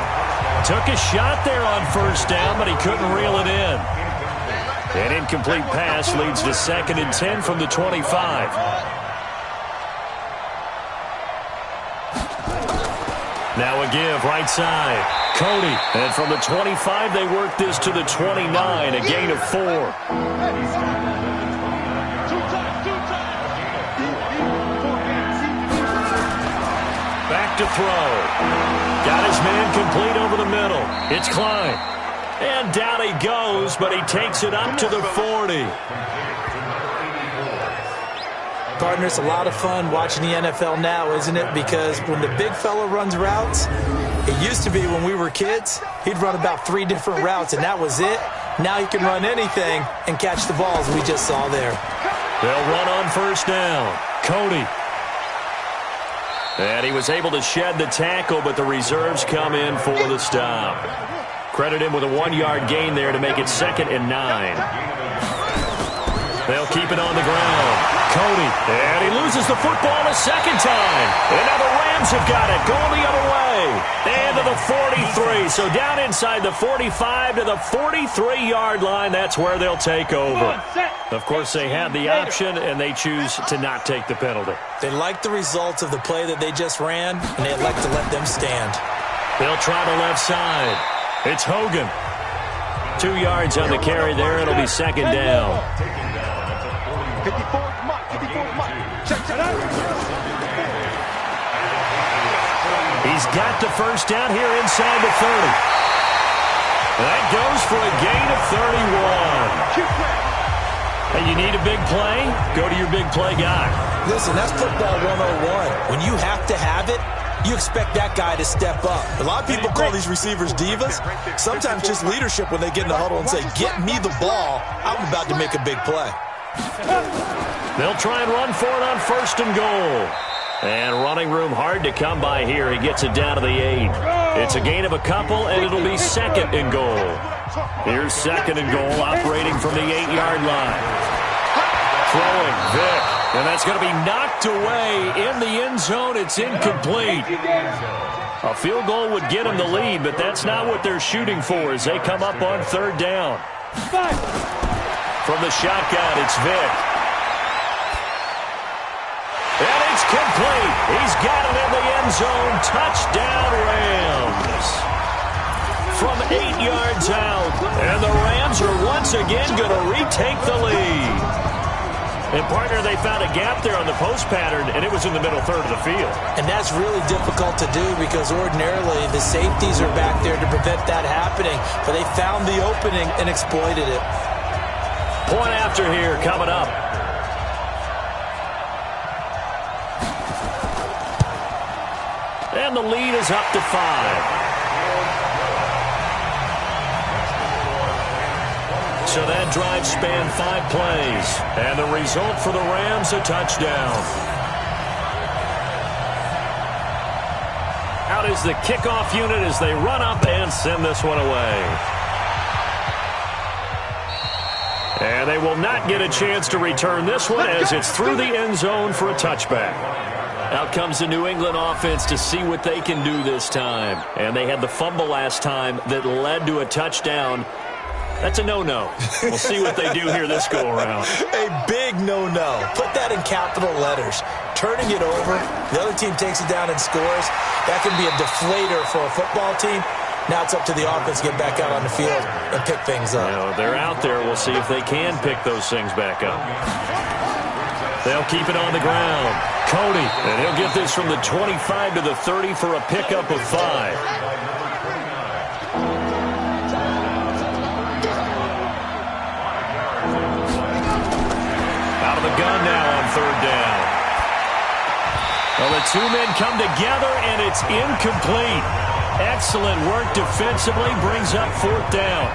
Took a shot there on 1st down, but he couldn't reel it in. An incomplete pass leads to 2nd and 10 from the 25. Now a give, right side. Cody. And from the 25, they work this to the 29, a gain of 4. Back to throw. Got his man complete over the middle. It's Klein. And down he goes, but he takes it up to the 40. Partner, it's a lot of fun watching the NFL now, isn't it? Because when the big fella runs routes, it used to be when we were kids, he'd run about 3 different routes, and that was it. Now he can run anything and catch the balls we just saw there. They'll run on 1st down. Cody. And he was able to shed the tackle, but the reserves come in for the stop. Credit him with a 1-yard gain there to make it 2nd and 9. They'll keep it on the ground. Cody. And he loses the football a 2nd time. And now the Rams have got it. Going the other way. And to the 43. So down inside the 45 to the 43-yard line. That's where they'll take over. Of course, they had the option, and they choose to not take the penalty. They like the results of the play that they just ran, and they elect to let them stand. They'll try the left side. It's Hogan. 2 yards on the carry there. It'll be 2nd down. 54, check it out. He's got the 1st down here inside the 30. That goes for a gain of 31. Hey, you need a big play? Go to your big play guy. Listen, that's football 101. When you have to have it, you expect that guy to step up. A lot of people call these receivers divas. Sometimes just leadership when they get in the huddle and say, get me the ball. I'm about to make a big play. They'll try and run for it on 1st and goal. And running room hard to come by here. He gets it down to the 8. It's a gain of a couple, and it'll be 2nd and goal. Here's 2nd and goal, operating from the 8-yard line. Throwing, Vick. And that's going to be knocked away in the end zone. It's incomplete. A field goal would get them the lead, but that's not what they're shooting for as they come up on 3rd down. From the shotgun, it's Vick. And it's complete. He's got it in the end zone. Touchdown, Rams. From 8 yards out. And the Rams are once again going to retake the lead. And, partner, they found a gap there on the post pattern, and it was in the middle 3rd of the field. And that's really difficult to do because ordinarily the safeties are back there to prevent that happening. But they found the opening and exploited it. Point after here coming up. And the lead is up to 5. So that drive spanned 5 plays. And the result for the Rams, a touchdown. Out is the kickoff unit as they run up and send this one away. And they will not get a chance to return this one as it's through the end zone for a touchback. Out comes the New England offense to see what they can do this time. And they had the fumble last time that led to a touchdown. That's a no-no. We'll see what they do here this go-around. A big no-no. Put that in capital letters. Turning it over, the other team takes it down and scores. That can be a deflator for a football team. Now it's up to the offense to get back out on the field and pick things up. You know, they're out there. We'll see if they can pick those things back up. They'll keep it on the ground. Cody, and he'll get this from the 25 to the 30 for a pickup of 5. Out of the gun now on 3rd down. Well, the 2 men come together, and it's incomplete. Excellent work defensively, brings up 4th down.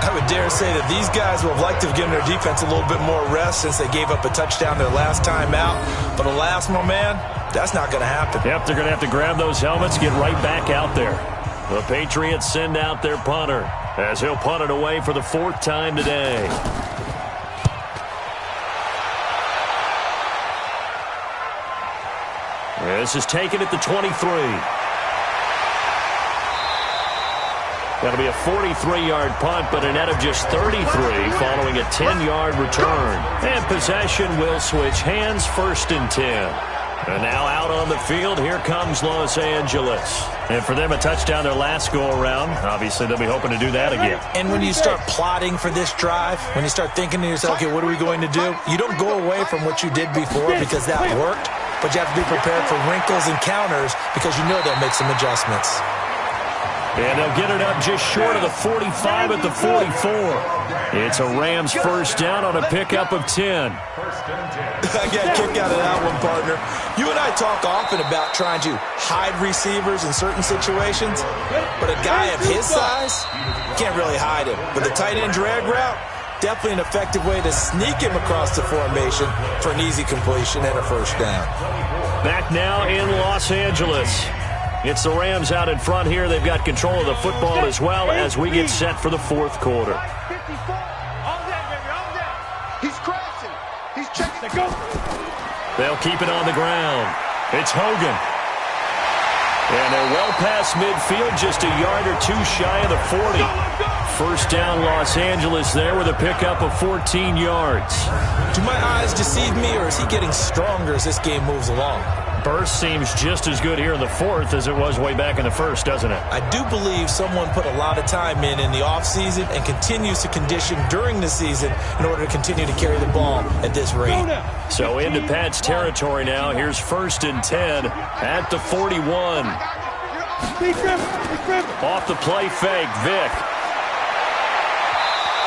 I would dare say that these guys would have liked to have given their defense a little bit more rest since they gave up a touchdown their last time out. But alas, my man, that's not going to happen. Yep, they're going to have to grab those helmets, get right back out there. The Patriots send out their punter as he'll punt it away for the 4th time today. This is taken at the 23. That'll be a 43-yard punt, but a net of just 33 following a 10-yard return. And possession will switch hands, 1st and 10. And now out on the field, here comes Los Angeles. And for them, a touchdown their last go-around. Obviously, they'll be hoping to do that again. And when you start plotting for this drive, when you start thinking to yourself, okay, what are we going to do? You don't go away from what you did before because that worked, but you have to be prepared for wrinkles and counters because you know they'll make some adjustments. And they'll get it up just short of the 45 at the 44. It's a Rams 1st down on a pickup of 10. I got a kick out of that one, partner. You and I talk often about trying to hide receivers in certain situations, but a guy of his size, you can't really hide him. But the tight end drag route, definitely an effective way to sneak him across the formation for an easy completion and a 1st down. Back now in Los Angeles. It's the Rams out in front here. They've got control of the football as well as we get set for the 4th quarter. He's crashing. He's checking. They'll keep it on the ground. It's Hogan. And they're well past midfield, just a yard or two shy of the 40. 1st down Los Angeles there with a pickup of 14 yards. Do my eyes deceive me, or is he getting stronger as this game moves along? Burst seems just as good here in the 4th as it was way back in the 1st, doesn't it? I do believe someone put a lot of time in the offseason and continues to condition during the season in order to continue to carry the ball at this rate. So into Pat's territory now. Here's 1st and 10 at the 41. Off the play fake, Vick.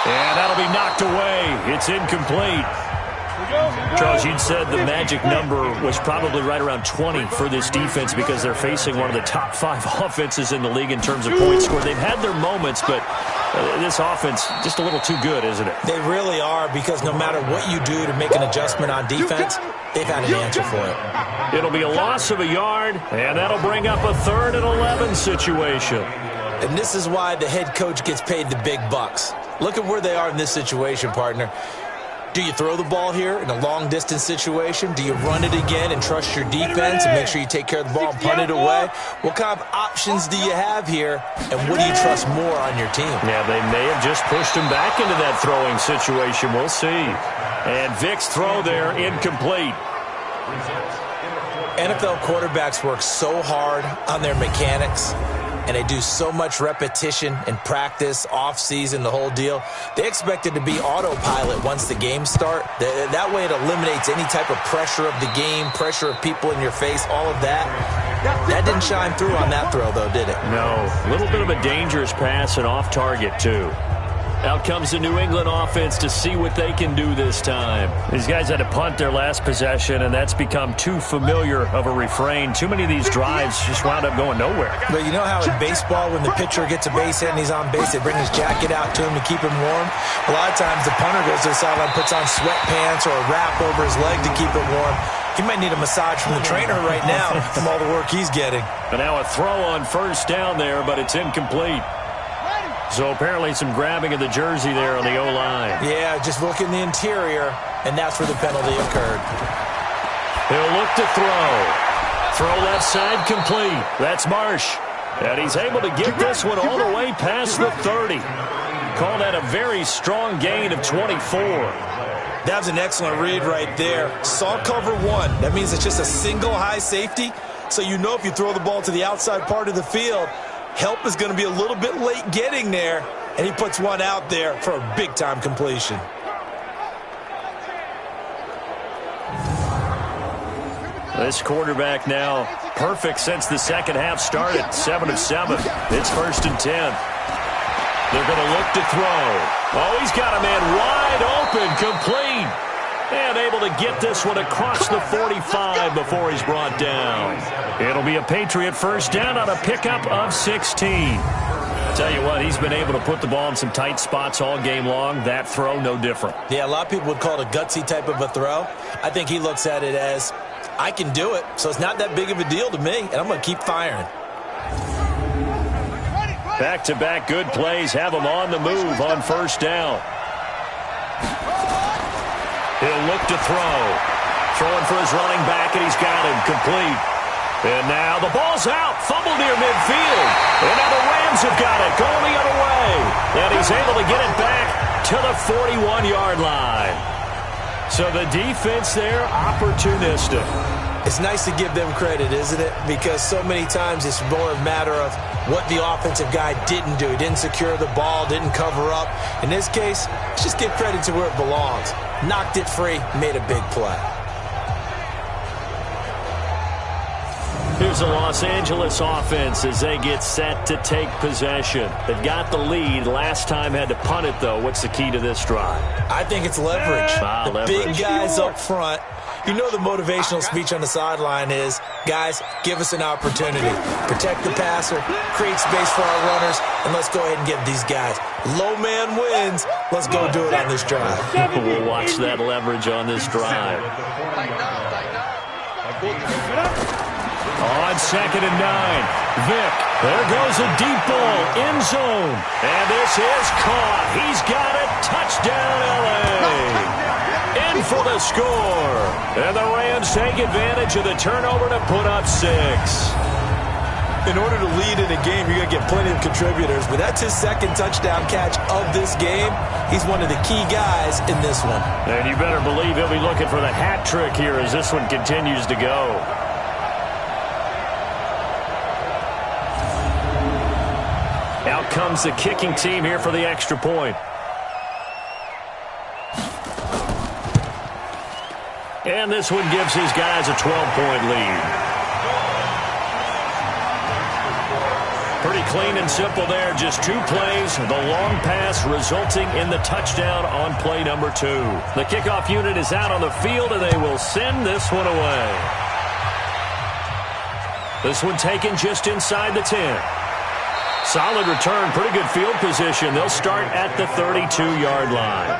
And that'll be knocked away. It's incomplete. Charles, you'd said the magic number was probably right around 20 for this defense because they're facing one of the top 5 offenses in the league in terms of points scored. They've had their moments, but this offense just a little too good, isn't it? They really are, because no matter what you do to make an adjustment on defense, they've had an answer for it. It'll be a loss of a yard, and that'll bring up a 3rd and 11 situation. And this is why the head coach gets paid the big bucks. Look at where they are in this situation, partner. Do you throw the ball here in a long-distance situation? Do you run it again and trust your defense and make sure you take care of the ball and punt it away? What kind of options do you have here, and what do you trust more on your team? Yeah, they may have just pushed him back into that throwing situation. We'll see. And Vick's throw there, incomplete. NFL quarterbacks work so hard on their mechanics, and they do so much repetition and practice, off-season, the whole deal. They expect it to be autopilot once the games start. That way it eliminates any type of pressure of the game, pressure of people in your face, all of that. That didn't shine through on that throw, though, did it? No. A little bit of a dangerous pass and off target, too. Out comes the New England offense to see what they can do this time. These guys had to punt their last possession, and that's become too familiar of a refrain. Too many of these drives just wound up going nowhere. But you know how in baseball, when the pitcher gets a base hit and he's on base, they bring his jacket out to him to keep him warm? A lot of times the punter goes to the sideline, puts on sweatpants or a wrap over his leg to keep him warm. He might need a massage from the trainer right now from all the work he's getting. But now a throw on 1st down there, but it's incomplete. So apparently some grabbing of the jersey there on the O-line. Yeah, just look in the interior, and that's where the penalty occurred. He'll look to throw. Throw left side complete. That's Marsh. And he's able to get this one all the way past the 30. Call that a very strong gain of 24. That was an excellent read right there. Saw cover 1. That means it's just a single high safety. So you know if you throw the ball to the outside part of the field, help is going to be a little bit late getting there, and he puts one out there for a big-time completion. This quarterback now perfect since the second half started. 7 of 7. It's 1st and 10. They're going to look to throw. Oh, he's got a man wide open, complete. And able to get this one across the 45 before he's brought down. It'll be a Patriot 1st down on a pickup of 16. Tell you what, he's been able to put the ball in some tight spots all game long. That throw, no different. Yeah, a lot of people would call it a gutsy type of a throw. I think he looks at it as, I can do it, so it's not that big of a deal to me, and I'm going to keep firing. Back-to-back good plays have him on the move on 1st down. He'll look to throw. Throwing for his running back, and he's got him complete. And now the ball's out. Fumble near midfield. And now the Rams have got it. Going the other way. And he's able to get it back to the 41-yard line. So the defense there, opportunistic. It's nice to give them credit, isn't it? Because so many times it's more a matter of what the offensive guy didn't do. He didn't secure the ball, didn't cover up. In this case, let's just give credit to where it belongs. Knocked it free, made a big play. Here's the Los Angeles offense as they get set to take possession. They've got the lead. Last time had to punt it, though. What's the key to this drive? I think it's leverage. Leverage. Big guys up front. You know the motivational speech on the sideline is, guys, give us an opportunity. Protect the passer, create space for our runners, and let's go ahead and get these guys. Low man wins. Let's go do it on this drive. We'll watch that leverage on this drive. On 2nd and 9, Vick. There goes a deep ball, end zone. And this is caught. He's got it. Touchdown, L.A. In for the score. And the Rams take advantage of the turnover to put up 6. In order to lead in a game, you're going to get plenty of contributors, but that's his second touchdown catch of this game. He's one of the key guys in this one. And you better believe he'll be looking for the hat trick here as this one continues to go. Out comes the kicking team here for the extra point. And this one gives his guys a 12-point lead. Pretty clean and simple there. Just 2 plays. The long pass resulting in the touchdown on play number 2. The kickoff unit is out on the field, and they will send this one away. This one taken just inside the 10. Solid return. Pretty good field position. They'll start at the 32-yard line.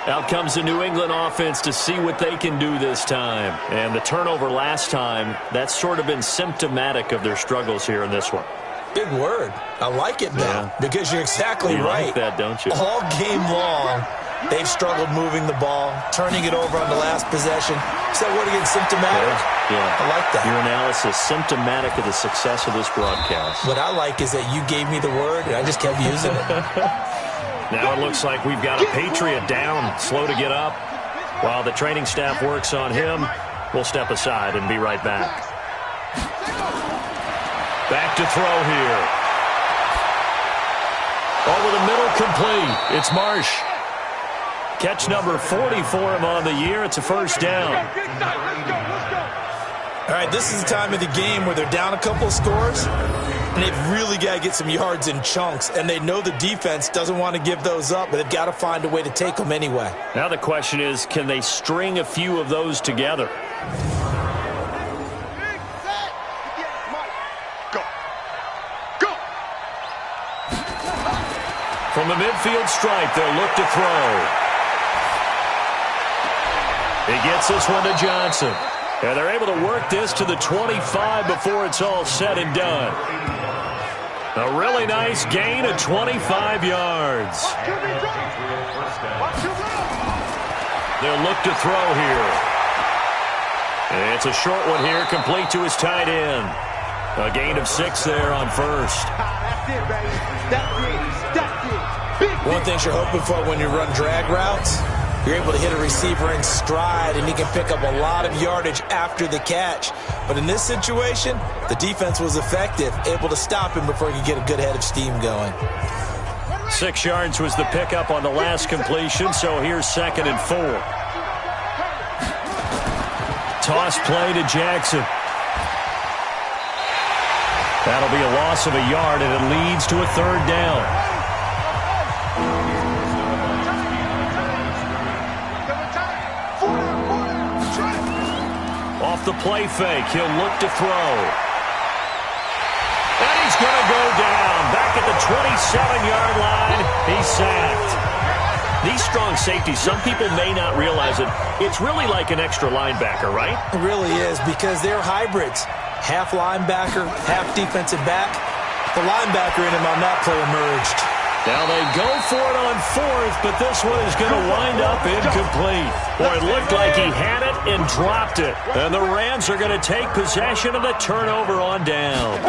Out comes the New England offense to see what they can do this time. And the turnover last time, that's sort of been symptomatic of their struggles here in this one. Big word. I like it now because you're exactly right. You like that, don't you? All game long, they've struggled moving the ball, turning it over on the last possession. Is that word again, symptomatic? Yeah. I like that. Your analysis, symptomatic of the success of this broadcast. What I like is that you gave me the word, and I just kept using it. Now it looks like we've got a Patriot down, slow to get up. While the training staff works on him, we'll step aside and be right back. Back to throw here. Over the middle, complete. It's Marsh. Catch number 40 for him on the year. It's a first down. All right, this is the time of the game where they're down a couple of scores, and they've really got to get some yards in chunks, and they know the defense doesn't want to give those up, but they've got to find a way to take them anyway. Now the question is, can they string a few of those together? From the midfield stripe, they'll look to throw. He gets this one to Johnson. And they're able to work this to the 25 before it's all said and done. A really nice gain of 25 yards. They'll look to throw here. And it's a short one here, complete to his tight end. A gain of 6 there on first. One thing you're hoping for when you run drag routes, you're able to hit a receiver in stride, and he can pick up a lot of yardage after the catch. But in this situation, the defense was effective, able to stop him before he could get a good head of steam going. 6 yards was the pickup on the last completion, so here's 2nd and 4. Toss play to Jackson. That'll be a loss of a yard, and it leads to a 3rd down. Off the play fake, he'll look to throw. And he's going to go down. Back at the 27-yard line, he's sacked. These strong safeties, some people may not realize it. It's really like an extra linebacker, right? It really is, because they're hybrids. Half linebacker, half defensive back. The linebacker in him on that play emerged. Now they go for it on fourth, but this one is going to wind up incomplete. Boy, it looked like he had it and dropped it. And the Rams are going to take possession of the turnover on downs.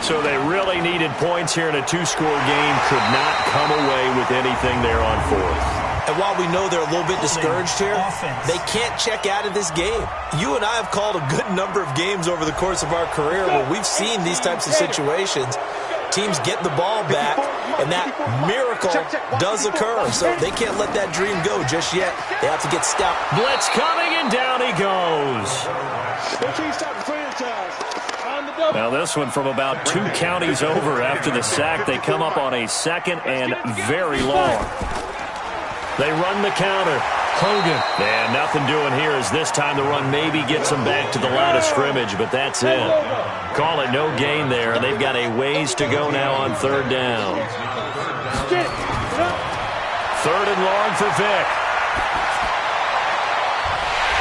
So they really needed points here in a two-score game. Could not come away with anything there on fourth. And while we know they're a little bit discouraged here, they can't check out of this game. You and I have called a good number of games over the course of our career where we've seen these types of situations. Teams get the ball back, and that miracle does occur. So they can't let that dream go just yet. They have to get stout. Blitz coming, and down he goes. Now this one from about 2 counties over after the sack. They come up on a second and very long. They run the counter. Hogan. And nothing doing here as this time the run maybe gets them back to the line of scrimmage, but that's it. Call it no gain there. They've got a ways to go now on third down. Third and long for Vick.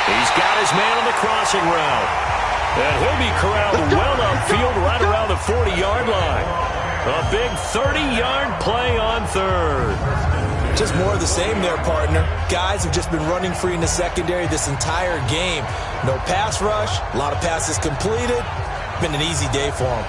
He's got his man on the crossing route. And he'll be corralled well upfield right around the 40-yard line. A big 30-yard play on third. Just more of the same there, partner. Guys have just been running free in the secondary this entire game. No pass rush, a lot of passes completed. Been an easy day for them.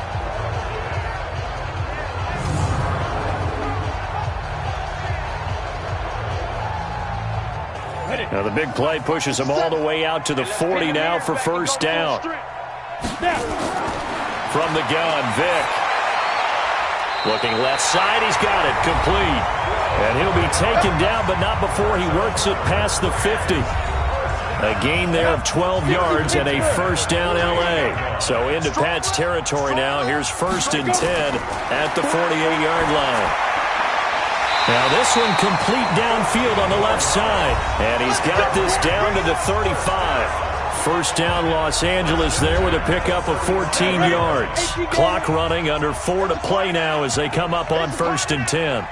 Now the big play pushes him all the way out to the 40 now for first down. From the gun, Vick. Looking left side, he's got it, complete. And he'll be taken down, but not before he works it past the 50. A gain there of 12 yards and a first down L.A. So into Pat's territory now. Here's first and 10 at the 48-yard line. Now this one complete downfield on the left side. And he's got this down to the 35. First down Los Angeles there with a pickup of 14 yards. Clock running, under 4 to play now as they come up on first and 10.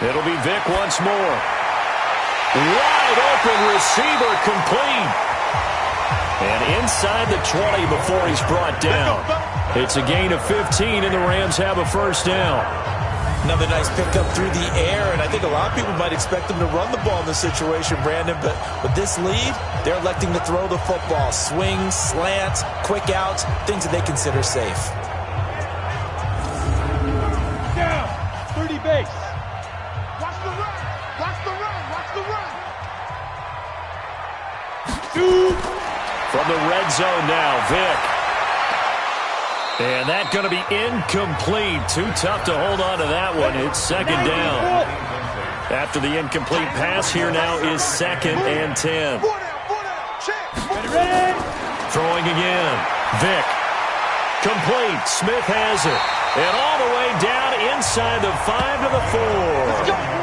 It'll be Vick once more. Wide open receiver, complete. And inside the 20 before he's brought down. It's a gain of 15 and the Rams have a first down. Another nice pickup through the air, and I think a lot of people might expect them to run the ball in this situation, Brandon, but with this lead, they're electing to throw the football. Swings, slants, quick outs, things that they consider safe. Down, 30 base. Watch the run, watch the run, watch the run. From the red zone now, Vick. And that's going to be incomplete. Too tough to hold on to that one. It's second down. After the incomplete pass, here now is second and 10. Throwing again. Vick. Complete. Smith has it. And all the way down inside the 5 to the 4.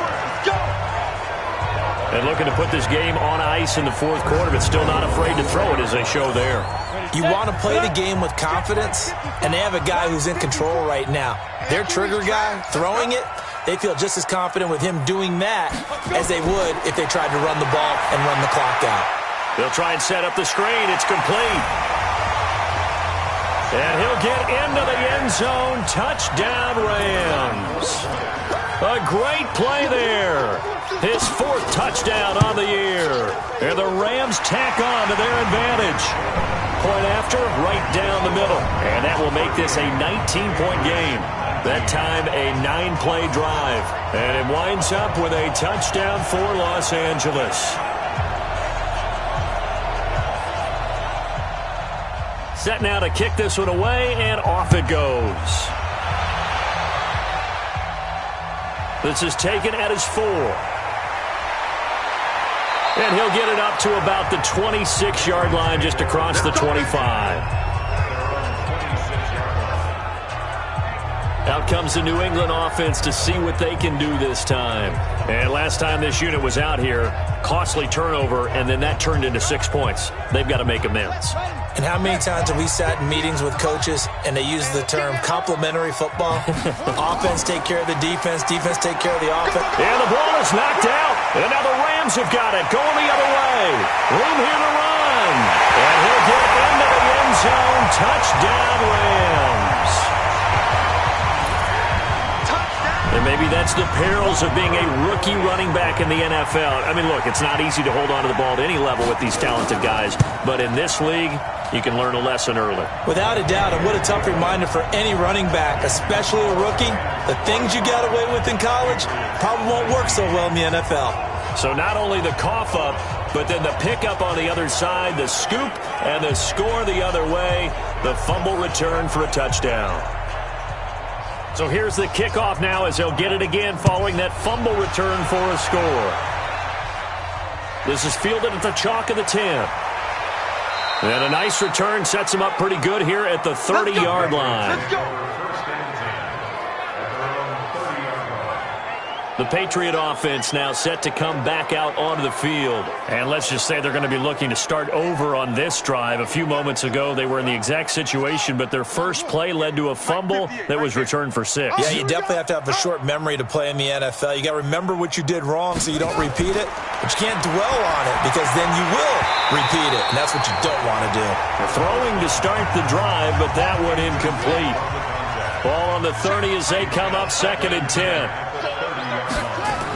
And looking to put this game on ice in the fourth quarter, but still not afraid to throw it as they show there. You want to play the game with confidence, and they have a guy who's in control right now. Their trigger guy, throwing it, they feel just as confident with him doing that as they would if they tried to run the ball and run the clock out. They'll try and set up the screen. It's complete. And he'll get into the end zone. Touchdown, Rams. A great play there. His 4th touchdown on the year. And the Rams tack on to their advantage. Point after, right down the middle. And that will make this a 19-point game. That time, a 9-play drive. And it winds up with a touchdown for Los Angeles. Set now to kick this one away, and off it goes. This is taken at his 4. And he'll get it up to about the 26-yard line, just across the 25. Out comes the New England offense to see what they can do this time. And last time this unit was out here, costly turnover, and then that turned into 6 points. They've got to make amends. And how many times have we sat in meetings with coaches and they use the term complementary football? Offense take care of the defense, defense take care of the offense. And the ball is knocked out. And now the Rams have got it, going the other way. Room here to run. And he'll get into the end zone. Touchdown, Rams. And And maybe that's the perils of being a rookie running back in the NFL. I mean, look, it's not easy to hold on to the ball at any level with these talented guys. But in this league, you can learn a lesson early. Without a doubt, and what a tough reminder for any running back, especially a rookie. The things you got away with in college probably won't work so well in the NFL. So not only the cough up, but then the pickup on the other side, the scoop, and the score the other way, the fumble return for a touchdown. So here's the kickoff now as they'll get it again following that fumble return for a score. This is fielded at the chalk of the 10. And a nice return sets him up pretty good here at the 30-yard line. Let's go. The Patriot offense now set to come back out onto the field. And let's just say they're going to be looking to start over on this drive. A few moments ago, they were in the exact situation, but their first play led to a fumble that was returned for 6. Yeah, you definitely have to have a short memory to play in the NFL. You got to remember what you did wrong so you don't repeat it, but you can't dwell on it because then you will repeat it, and that's what you don't want to do. Throwing to start the drive, but that one incomplete. Ball on the 30 as they come up, 2nd and 10.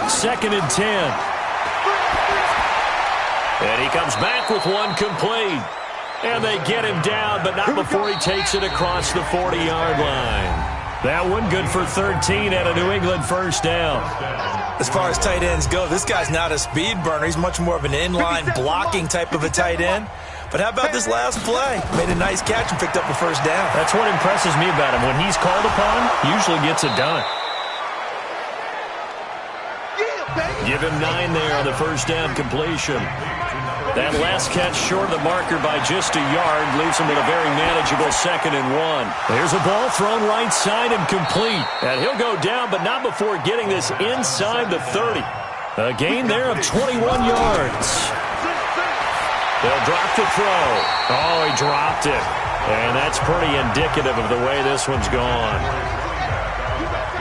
2nd and 10. And he comes back with one complete. And they get him down, but not before he takes it across the 40-yard line. That one good for 13 and a New England first down. As far as tight ends go, this guy's not a speed burner. He's much more of an inline blocking type of a tight end. But how about this last play? Made a nice catch and picked up the first down. That's what impresses me about him. When he's called upon, he usually gets it done. Give him 9 there on the first down completion. That last catch short of the marker by just a yard leaves him with a very manageable 2nd and 1. There's a ball thrown right side and complete. And he'll go down, but not before getting this inside the 30. A gain there of 21 yards. They'll drop the throw. Oh, he dropped it. And that's pretty indicative of the way this one's gone.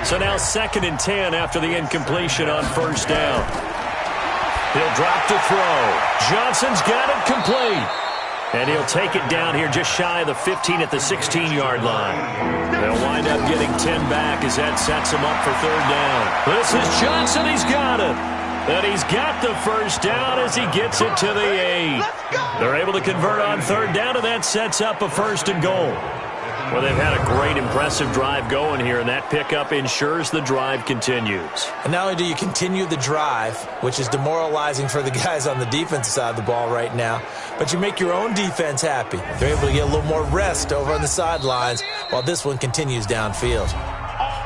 So now 2nd and 10 after the incompletion on first down. He'll drop to throw. Johnson's got it complete. And he'll take it down here just shy of the 15 at the 16-yard line. They'll wind up getting 10 back as that sets him up for 3rd down. This is Johnson. He's got it. And he's got the first down as he gets it to the 8. They're able to convert on 3rd down, and that sets up a 1st and goal. Well, they've had a great, impressive drive going here, and that pickup ensures the drive continues. And not only do you continue the drive, which is demoralizing for the guys on the defensive side of the ball right now, but you make your own defense happy. They're able to get a little more rest over on the sidelines while this one continues downfield.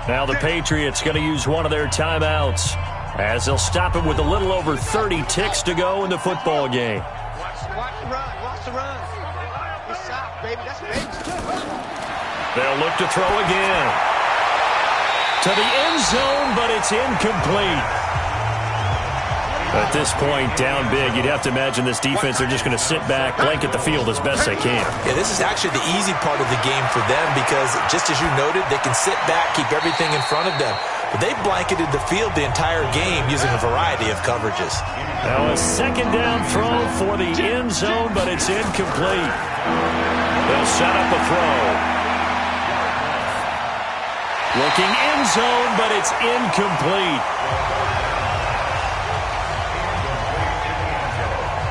Now the Patriots going to use one of their timeouts as they'll stop it with a little over 30 ticks to go in the football game. Watch the run. Watch the run. It's out, baby. That's baby. They'll look to throw again. To the end zone, but it's incomplete. At this point, down big, you'd have to imagine this defense, they're just going to sit back, blanket the field as best they can. Yeah, this is actually the easy part of the game for them because, just as you noted, they can sit back, keep everything in front of them. But they blanketed the field the entire game using a variety of coverages. Now a 2nd down throw for the end zone, but it's incomplete. They'll set up a throw. Looking end zone, but it's incomplete.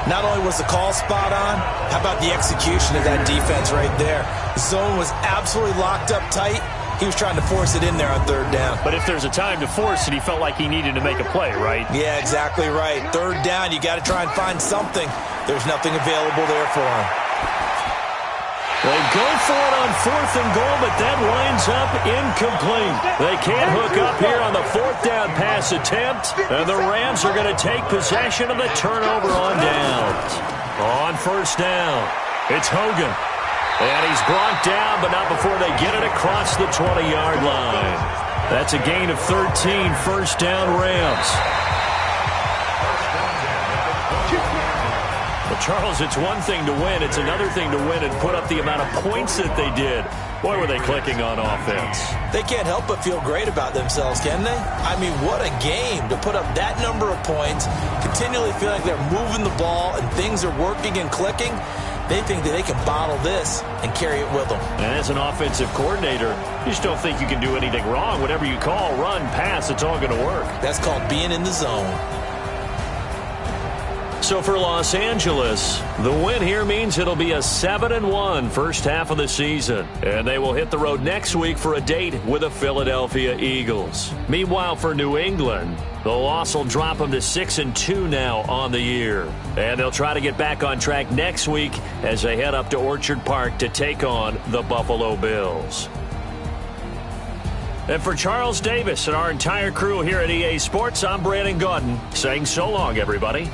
Not only was the call spot on, how about the execution of that defense right there? The zone was absolutely locked up tight. He was trying to force it in there on 3rd down. But if there's a time to force it, he felt like he needed to make a play, right? Yeah, exactly right. 3rd down, you got to try and find something. There's nothing available there for him. They go for it on 4th and goal, but that winds up incomplete. They can't hook up here on the 4th down pass attempt, and the Rams are going to take possession of the turnover on downs. On 1st down, it's Hogan. And he's brought down, but not before they get it across the 20-yard line. That's a gain of 13, 1st down Rams. Well, Charles, it's one thing to win. It's another thing to win and put up the amount of points that they did. Boy, were they clicking on offense. They can't help but feel great about themselves, can they? I mean, what a game to put up that number of points, continually feel like they're moving the ball and things are working and clicking. They think that they can bottle this and carry it with them. And as an offensive coordinator, you just don't think you can do anything wrong. Whatever you call, run, pass, it's all going to work. That's called being in the zone. So for Los Angeles, the win here means it'll be a 7-1 first half of the season. And they will hit the road next week for a date with the Philadelphia Eagles. Meanwhile, for New England, the loss will drop them to 6-2 now on the year. And they'll try to get back on track next week as they head up to Orchard Park to take on the Buffalo Bills. And for Charles Davis and our entire crew here at EA Sports, I'm Brandon Gaudin saying so long, everybody.